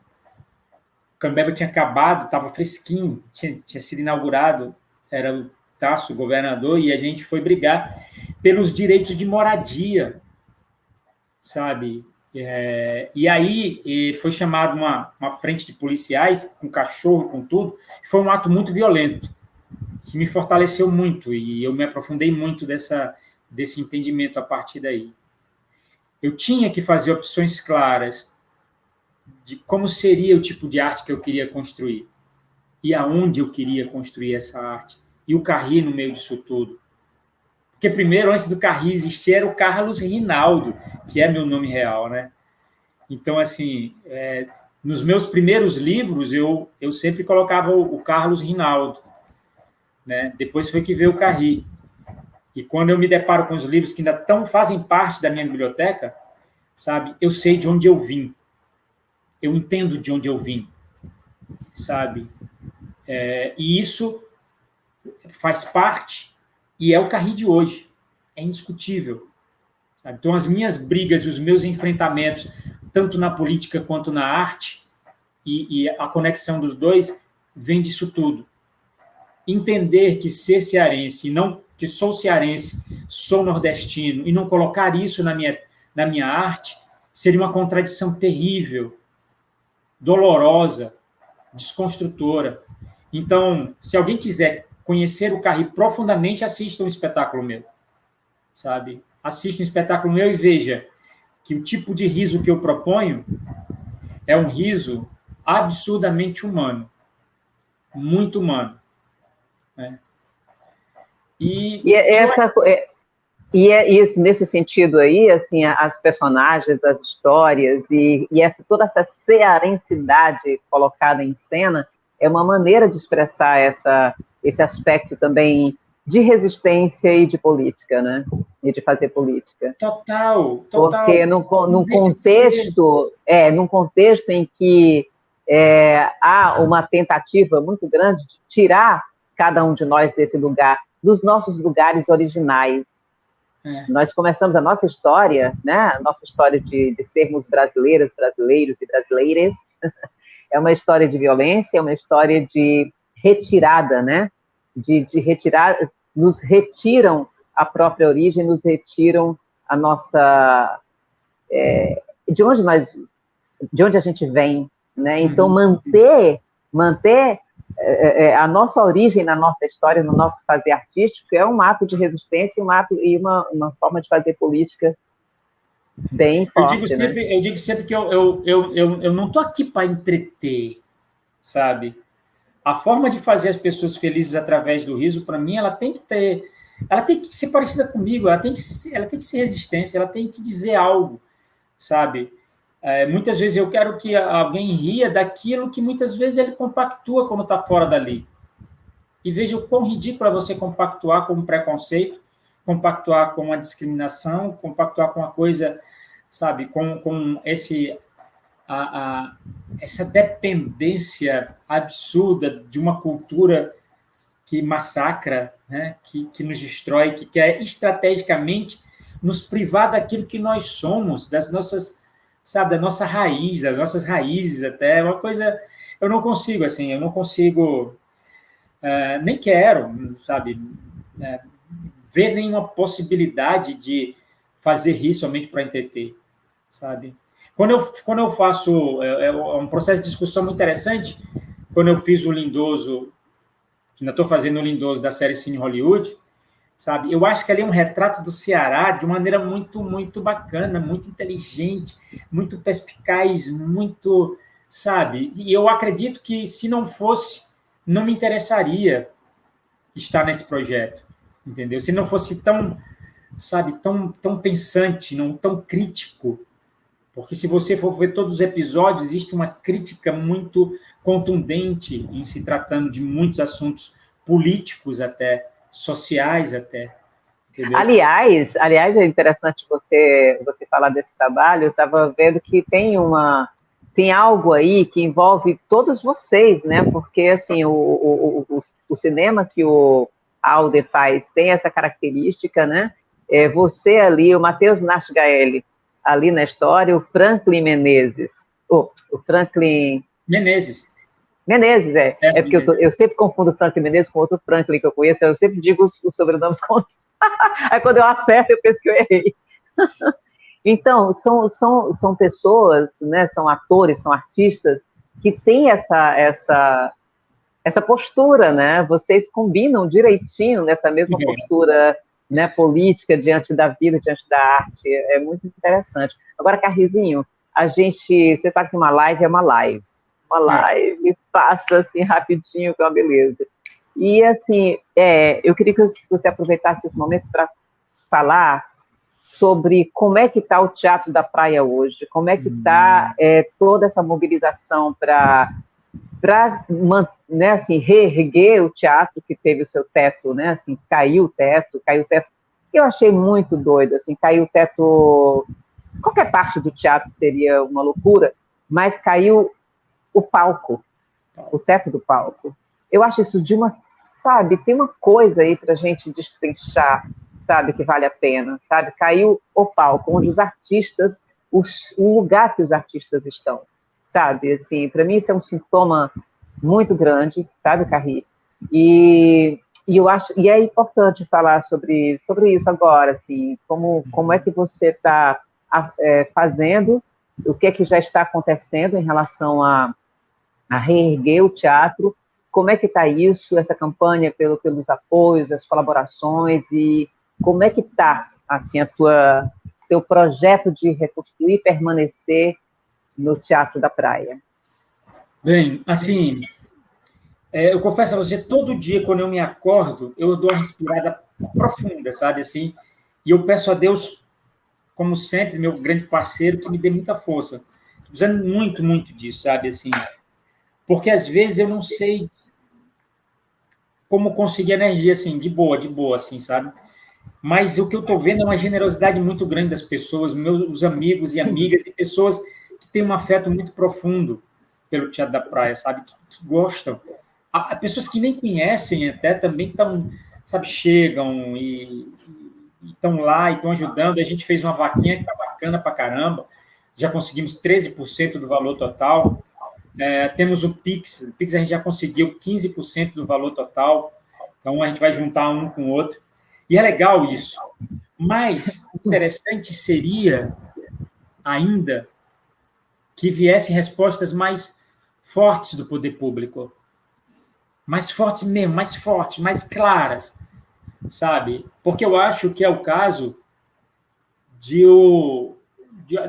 O Cambeba tinha acabado, estava fresquinho, tinha sido inaugurado, era o Tasso, o governador, e a gente foi brigar pelos direitos de moradia, sabe? E aí foi chamado uma frente de policiais, com cachorro, com tudo. Foi um ato muito violento, que me fortaleceu muito, e eu me aprofundei muito desse entendimento a partir daí. Eu tinha que fazer opções claras de como seria o tipo de arte que eu queria construir, e aonde eu queria construir essa arte, e o Carri no meio disso tudo. Porque primeiro, antes do Carri existir, era o Carlos Rinaldo, que é meu nome real, né? Então, assim, nos meus primeiros livros, eu sempre colocava o Carlos Rinaldo, né? Depois foi que veio o Carri. E quando eu me deparo com os livros que ainda fazem parte da minha biblioteca, sabe? Eu sei de onde eu vim. Eu entendo de onde eu vim, sabe? E isso faz parte e é o Carri de hoje. É indiscutível. Sabe? Então, as minhas brigas e os meus enfrentamentos, tanto na política quanto na arte, e a conexão dos dois, vem disso tudo. Entender que ser cearense, e não que sou cearense, sou nordestino, e não colocar isso na minha arte, seria uma contradição terrível, dolorosa, desconstrutora. Então, se alguém quiser conhecer o Carri profundamente, assista um espetáculo meu, sabe? Assista um espetáculo meu e veja que o tipo de riso que eu proponho é um riso absurdamente humano, muito humano. Né? Isso, nesse sentido aí, assim, as personagens, as histórias e toda essa cearensidade colocada em cena é uma maneira de expressar esse aspecto também de resistência e de política, né? E de fazer política. Total. Porque num contexto em que há uma tentativa muito grande de tirar cada um de nós desse lugar, dos nossos lugares originais. Nós começamos a nossa história, né? A nossa história de sermos brasileiras, brasileiros e brasileiras, é uma história de violência, é uma história de retirada, né? De retirar, nos retiram a própria origem, nos retiram a nossa... de onde a gente vem, né? Então, manter a nossa origem na nossa história, no nosso fazer artístico, é um ato de resistência e uma forma de fazer política bem forte. Eu digo sempre que eu não estou aqui para entreter, sabe? A forma de fazer as pessoas felizes através do riso, para mim, ela tem que ser parecida comigo, ela tem que ser resistência, ela tem que dizer algo, sabe? Muitas vezes eu quero que alguém ria daquilo que muitas vezes ele compactua quando está fora dali. E veja o quão ridículo é você compactuar com um preconceito, compactuar com uma discriminação, compactuar com uma coisa, sabe, com essa dependência absurda de uma cultura que massacra, né? Que nos destrói, que quer estrategicamente nos privar daquilo que nós somos, das nossas, sabe, da nossa raiz, das nossas raízes até. É uma coisa, eu não consigo, assim, eu não consigo, nem quero, sabe, ver nenhuma possibilidade de fazer rir somente para entreter, sabe? Quando eu faço, um processo de discussão muito interessante, quando eu fiz o Lindoso, ainda estou fazendo o Lindoso da série Cine Hollywood, sabe? Eu acho que ali é um retrato do Ceará de uma maneira muito, muito bacana, muito inteligente, muito perspicaz, muito, sabe? E eu acredito que se não fosse, não me interessaria estar nesse projeto, entendeu? Se não fosse tão, sabe, tão pensante, não tão crítico, porque se você for ver todos os episódios, existe uma crítica muito contundente em se tratando de muitos assuntos políticos até, sociais até, entendeu? Aliás, é interessante você falar desse trabalho. Eu estava vendo que tem algo aí que envolve todos vocês, né? Porque assim o cinema que o Alder faz tem essa característica, né? Você ali, o Matheus Nashgaeli, ali na história, o Franklin Menezes, o Franklin Menezes, porque eu sempre confundo o Franklin Menezes com outro Franklin que eu conheço, eu sempre digo os sobrenomes com... Aí quando eu acerto, eu penso que eu errei. Então, são pessoas, né, são atores, são artistas que têm essa postura, né? Vocês combinam direitinho nessa mesma postura, né, política diante da vida, diante da arte. É muito interessante. Agora, Carrizinho, você sabe que uma live é uma live. Uma live passa assim rapidinho, que é uma beleza. E assim, eu queria que você aproveitasse esse momento para falar sobre como é que está o Teatro da Praia hoje, como é que está toda essa mobilização para né, assim, reerguer o teatro que teve o seu teto, né, assim, caiu o teto. Eu achei muito doido, assim, caiu o teto, qualquer parte do teatro seria uma loucura, mas caiu o palco, o teto do palco. Eu acho isso sabe, tem uma coisa aí para a gente destrinchar, sabe, que vale a pena, sabe? Caiu o palco, onde os artistas, o lugar que os artistas estão, sabe? Assim, para mim isso é um sintoma muito grande, sabe, Carri? E eu acho, e é importante falar sobre isso agora, assim, como é que você está fazendo, o que é que já está acontecendo em relação a reerguer o teatro, como é que está isso, essa campanha pelos apoios, as colaborações, e como é que está assim, teu projeto de reconstruir e permanecer no Teatro da Praia? Bem, assim, eu confesso a você, todo dia, quando eu me acordo, eu dou uma respirada profunda, sabe, assim, e eu peço a Deus, como sempre, meu grande parceiro, que me dê muita força. Estou precisando muito, muito disso, sabe, assim, porque às vezes eu não sei como conseguir energia, assim, de boa, assim, sabe? Mas o que eu estou vendo é uma generosidade muito grande das pessoas, meus amigos e amigas, e pessoas que têm um afeto muito profundo pelo Teatro da Praia, sabe? Que gostam. Há pessoas que nem conhecem até também estão, sabe, chegam e estão lá e estão ajudando. A gente fez uma vaquinha que está bacana pra caramba, já conseguimos 13% do valor total. Temos o Pix a gente já conseguiu 15% do valor total, então a gente vai juntar um com o outro, e é legal isso, mas interessante seria ainda que viessem respostas mais fortes do poder público, mais fortes mesmo, mais fortes, mais claras, sabe? Porque eu acho que é o caso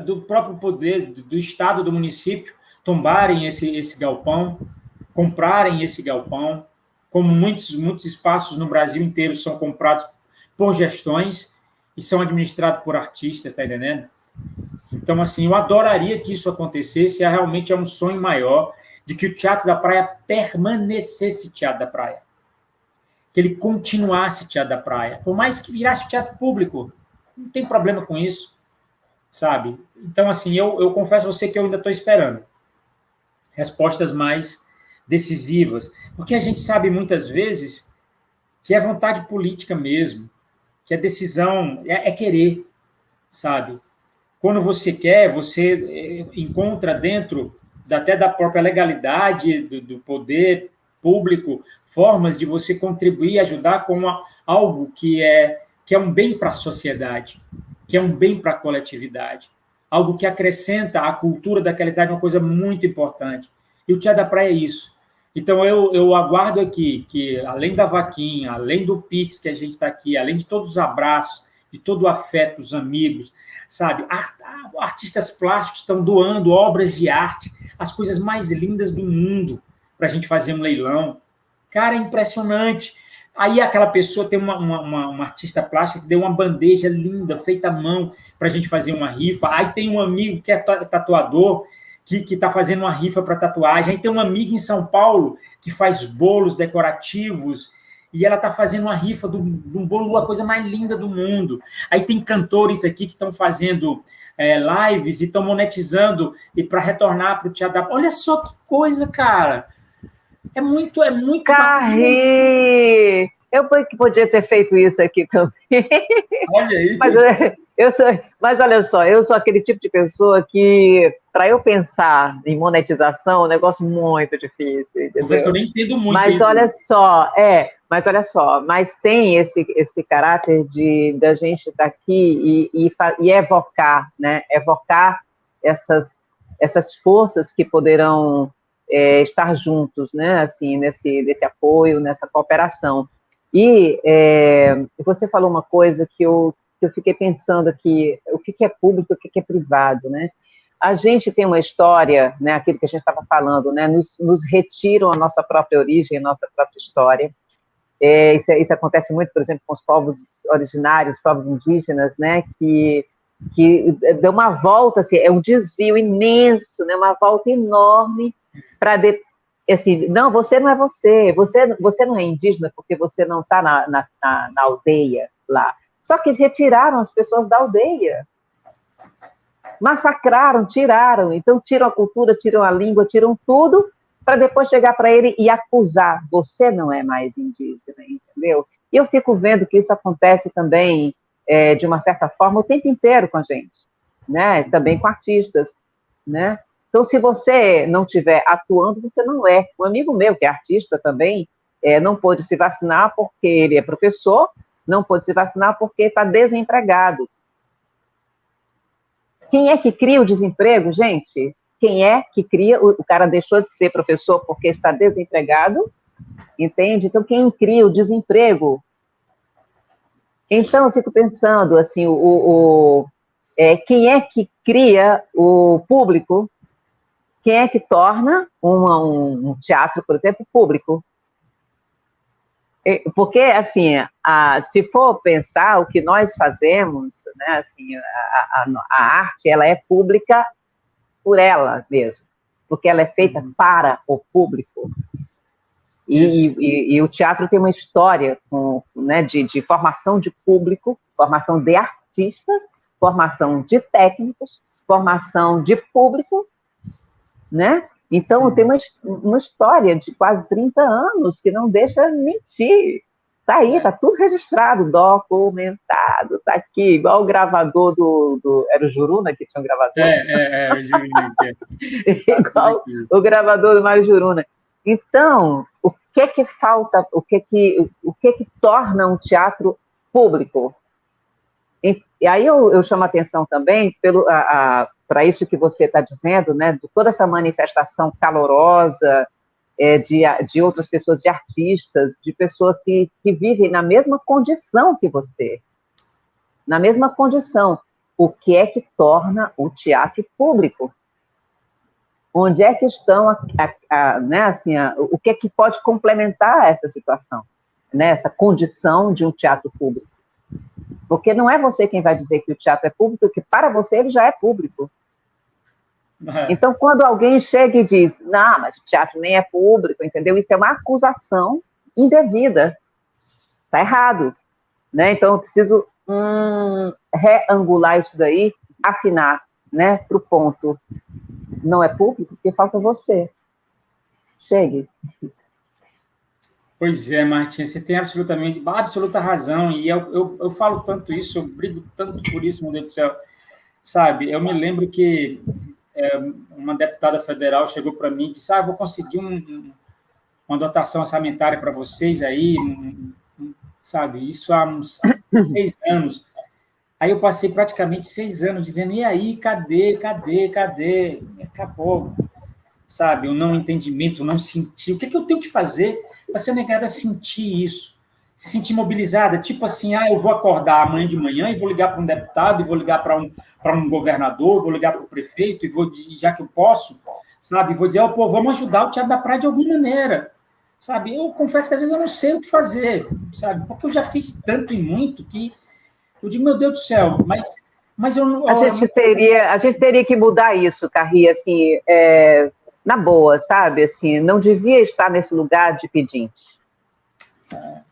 do próprio poder do Estado, do município, tombarem esse galpão, comprarem esse galpão, como muitos espaços no Brasil inteiro são comprados por gestões e são administrados por artistas, está entendendo? Então, assim, eu adoraria que isso acontecesse, realmente é um sonho maior de que o Teatro da Praia permanecesse Teatro da Praia, que ele continuasse Teatro da Praia, por mais que virasse teatro público, não tem problema com isso, sabe? Então, assim, eu confesso a você que eu ainda estou esperando respostas mais decisivas, porque a gente sabe muitas vezes que é vontade política mesmo, que é decisão, é querer, sabe? Quando você quer, você encontra dentro até da própria legalidade, do poder público, formas de você contribuir, ajudar com algo que é um bem para a sociedade, que é um bem para a coletividade, algo que acrescenta à cultura daquela cidade uma coisa muito importante. E o Tia da Praia é isso. Então, eu aguardo aqui que, além da vaquinha, além do Pix que a gente está aqui, além de todos os abraços, de todo o afeto dos amigos, sabe? Artistas plásticos estão doando obras de arte, as coisas mais lindas do mundo, para a gente fazer um leilão. Cara, é impressionante. Aí aquela pessoa tem uma artista plástica que deu uma bandeja linda, feita à mão, para a gente fazer uma rifa. Aí tem um amigo que é tatuador, que está fazendo uma rifa para tatuagem. Aí tem uma amiga em São Paulo que faz bolos decorativos e ela está fazendo uma rifa de um bolo, a coisa mais linda do mundo. Aí tem cantores aqui que estão fazendo lives e estão monetizando e para retornar para o teatro. Olha só que coisa, cara! É muito Carri! Eu que podia ter feito isso aqui também. Olha aí. Mas olha só, eu sou aquele tipo de pessoa que, para eu pensar em monetização, é um negócio muito difícil. Confesso que eu nem entendo muito mas isso. Olha só, mas tem esse caráter da gente estar aqui e evocar, né? Evocar essas forças que poderão estar juntos, né? Assim, nesse apoio, nessa cooperação. E você falou uma coisa que eu fiquei pensando aqui, o que é público, o que é privado, né? A gente tem uma história, né, aquilo que a gente estava falando, né, nos retiram a nossa própria origem, a nossa própria história. Isso acontece muito, por exemplo, com os povos originários, povos indígenas, né, que deu uma volta, assim, é um desvio imenso, né, uma volta enorme para assim, não, você não é você não é indígena porque você não está na aldeia lá. Só que retiraram as pessoas da aldeia. Massacraram, tiraram. Então, tiram a cultura, tiram a língua, tiram tudo, para depois chegar para ele e acusar. Você não é mais indígena, entendeu? E eu fico vendo que isso acontece também, de uma certa forma, o tempo inteiro com a gente, né? Também com artistas, né? Então, se você não estiver atuando, você não é. Um amigo meu, que é artista também, não pôde se vacinar porque ele é professor, não pôde se vacinar porque está desempregado. Quem é que cria o desemprego, gente? Quem é que cria? O cara deixou de ser professor porque está desempregado, entende? Então, quem cria o desemprego? Então, eu fico pensando, assim, quem é que cria o público? Quem é que torna um teatro, por exemplo, público? Porque, assim, se for pensar o que nós fazemos, né, assim, a arte, ela é pública por ela mesma, porque ela é feita para o público. E o teatro tem uma história né, de formação de público, formação de artistas, formação de técnicos, formação de público, né? Então, tem uma história de quase 30 anos que não deixa mentir. Está aí, está tudo registrado, documentado, está aqui, igual o gravador era o Juruna que tinha um gravador? O Juruna. Igual o gravador do Mário Juruna. Então, o que falta, o que torna um teatro público? E aí eu chamo a atenção também para isso que você está dizendo, né, de toda essa manifestação calorosa de outras pessoas, de artistas, de pessoas que vivem na mesma condição que você, na mesma condição. O que é que torna o teatro público? Onde é que estão, né, assim, o que é que pode complementar essa situação, né, essa condição de um teatro público? Porque não é você quem vai dizer que o teatro é público, que para você ele já é público. Então, quando alguém chega e diz, não, mas o teatro nem é público, entendeu? Isso é uma acusação indevida. Está errado. Né? Então, eu preciso reangular isso daí, afinar, né, para o ponto. Não é público porque falta você. Chegue. Pois é, Martinha, você tem absoluta razão, e eu falo tanto isso, eu brigo tanto por isso, meu Deus do céu, sabe? Eu me lembro que uma deputada federal chegou para mim e disse, vou conseguir uma dotação orçamentária para vocês aí, sabe? Isso há uns 6 anos. Aí eu passei praticamente 6 anos dizendo, e aí, cadê? Acabou, sabe? O não entendimento, o não sentir. O que eu tenho que fazer para ser negada a sentir isso? Se sentir mobilizada, tipo assim, eu vou acordar amanhã de manhã e vou ligar para um deputado, e vou ligar para um governador, vou ligar para o prefeito, já que eu posso, sabe? Vou dizer, pô, vamos ajudar o Teatro da Praia de alguma maneira, sabe? Eu confesso que às vezes eu não sei o que fazer, sabe? Porque eu já fiz tanto e muito que eu digo, meu Deus do céu, mas eu não... A gente teria que mudar isso, Carri, assim, na boa, sabe? Assim, não devia estar nesse lugar de pedinte.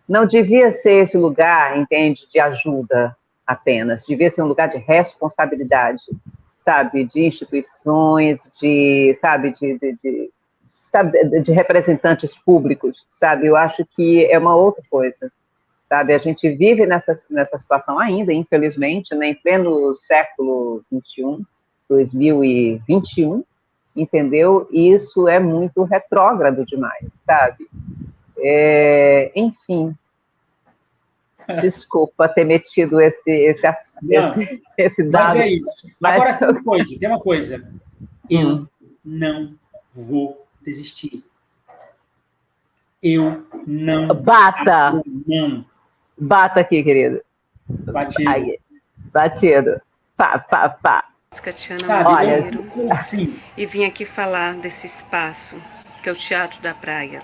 Não devia ser esse lugar, entende, de ajuda apenas. Devia ser um lugar de responsabilidade, sabe? De instituições, sabe, de representantes públicos, sabe? Eu acho que é uma outra coisa, sabe? A gente vive nessa situação ainda, infelizmente, né, em pleno século XXI, 2021, entendeu? E isso é muito retrógrado demais, sabe? Enfim, desculpa ter metido esse dado. Mas é isso. Agora tem uma coisa. Eu não vou desistir. Eu não. Bata! Não. Bata aqui, querido. Batido. Aí, batido. Pá. Catiana Monteiro, e vim aqui falar desse espaço, que é o Teatro da Praia,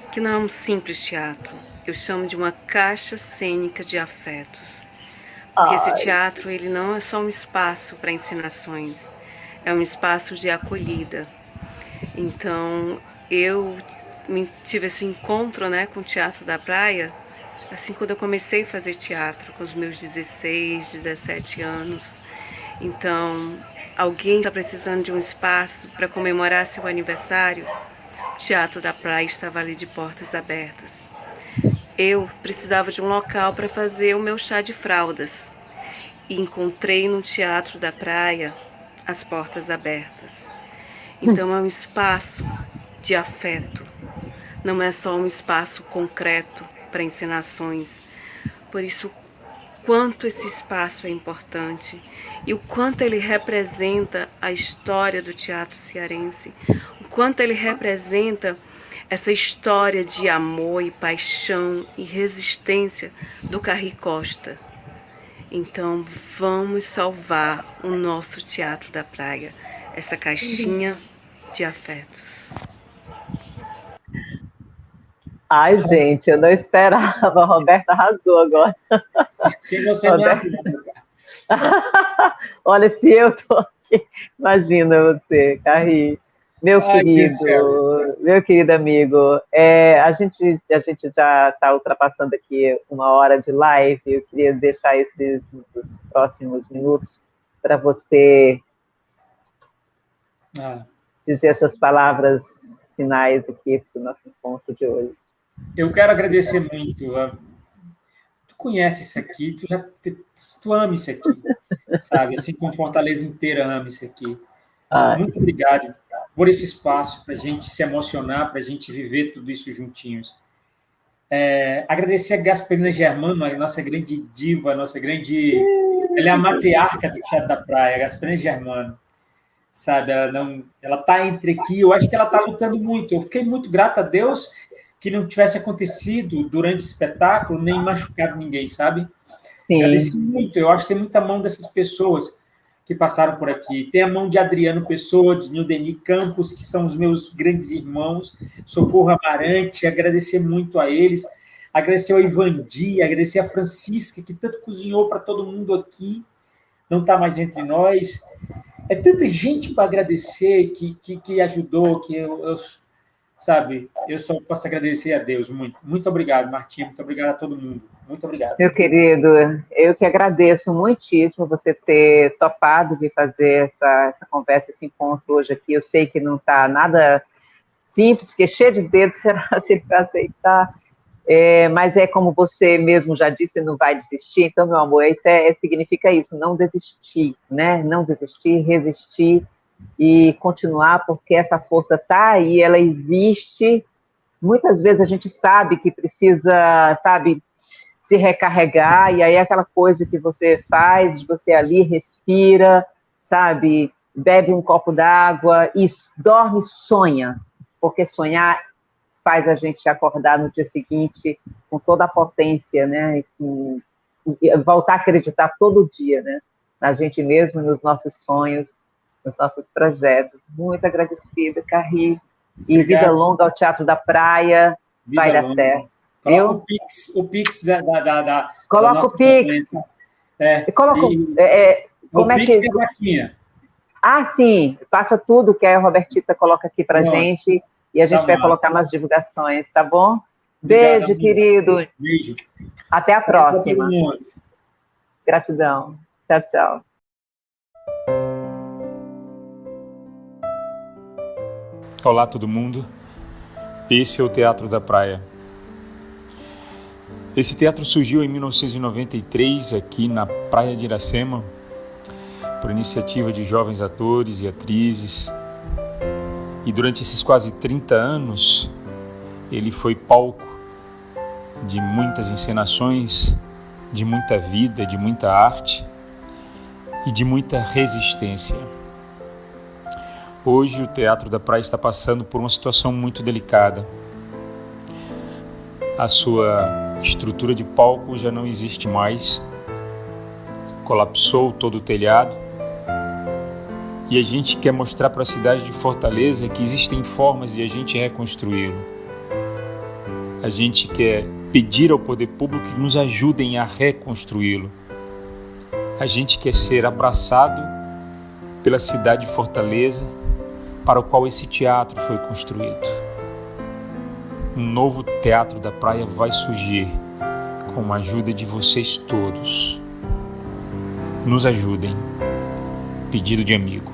que não é um simples teatro. Eu chamo de uma caixa cênica de afetos. Porque esse teatro, ele não é só um espaço para encenações, é um espaço de acolhida. Então, eu tive esse encontro, né, com o Teatro da Praia, assim, quando eu comecei a fazer teatro, com os meus 16, 17 anos. Então, alguém está precisando de um espaço para comemorar seu aniversário? O Teatro da Praia estava ali de portas abertas. Eu precisava de um local para fazer o meu chá de fraldas. E encontrei no Teatro da Praia as portas abertas. Então, é um espaço de afeto. Não é só um espaço concreto para encenações. Por isso, quanto esse espaço é importante e o quanto ele representa a história do teatro cearense, o quanto ele representa essa história de amor e paixão e resistência do Carri Costa. Então, vamos salvar o nosso Teatro da Praia, essa caixinha de afetos. Ai, gente, eu não esperava. A Roberta arrasou agora. Se você Roberta... Olha, se eu tô aqui, imagina você, Carri. Meu querido amigo, a gente já está ultrapassando aqui 1 hora de live. Eu queria deixar esses próximos minutos para você dizer as suas palavras finais aqui para o nosso encontro de hoje. Eu quero agradecer muito. Tu conhece isso aqui, tu ama isso aqui, sabe? Assim como Fortaleza inteira ama isso aqui. Muito obrigado por esse espaço, para a gente se emocionar, para a gente viver tudo isso juntinhos. Agradecer a Gasperina Germano, a nossa grande diva, ela é a matriarca do Teatro da Praia, a Gasperina Germano, sabe? Ela está entre aqui, eu acho que ela está lutando muito. Eu fiquei muito grato a Deus que não tivesse acontecido durante o espetáculo, nem machucado ninguém, sabe? Sim. Agradeço muito, eu acho que tem muita mão dessas pessoas que passaram por aqui. Tem a mão de Adriano Pessoa, de Nildeni Campos, que são os meus grandes irmãos, Socorro Amarante, agradecer muito a eles, agradecer ao Ivandi, agradecer a Francisca, que tanto cozinhou para todo mundo aqui, não está mais entre nós. É tanta gente para agradecer, que ajudou, que sabe, eu só posso agradecer a Deus muito. Muito obrigado, Martinha, muito obrigado a todo mundo. Muito obrigado. Meu querido, eu que agradeço muitíssimo você ter topado de fazer essa conversa, esse encontro hoje aqui. Eu sei que não está nada simples, porque é cheio de dedos, será se ele vai aceitar. Mas é como você mesmo já disse, não vai desistir. Então, meu amor, significa isso, não desistir, né? Não desistir, resistir e continuar, porque essa força está aí, ela existe. Muitas vezes a gente sabe que precisa, sabe, se recarregar, e aí é aquela coisa que você faz, você ali respira, sabe, bebe um copo d'água e dorme e sonha, porque sonhar faz a gente acordar no dia seguinte com toda a potência, né, e voltar a acreditar todo dia, né, na gente mesmo, nos nossos sonhos, nos nossos projetos. Muito agradecida, Carri, e Obrigado. Vida longa ao Teatro da Praia, vida vai dar longa. Certo. Coloca o Pix da Coloca o Pix. Coloca como é que... vaquinha. Sim, passa tudo que a Robertita coloca aqui pra gente e a gente vai colocar nas divulgações, tá bom? Beijo, obrigado, querido. Beijo. Até a próxima. Gratidão. Tchau, tchau. Olá, todo mundo. Esse é o Teatro da Praia. Esse teatro surgiu em 1993 aqui na Praia de Iracema, por iniciativa de jovens atores e atrizes. E durante esses quase 30 anos, ele foi palco de muitas encenações, de muita vida, de muita arte e de muita resistência. Hoje o Teatro da Praia está passando por uma situação muito delicada. A sua estrutura de palco já não existe mais, colapsou todo o telhado e a gente quer mostrar para a cidade de Fortaleza que existem formas de a gente reconstruí-lo. A gente quer pedir ao poder público que nos ajudem a reconstruí-lo. A gente quer ser abraçado pela cidade de Fortaleza para o qual esse teatro foi construído. Um novo Teatro da Praia vai surgir com a ajuda de vocês todos. Nos ajudem. Pedido de amigo.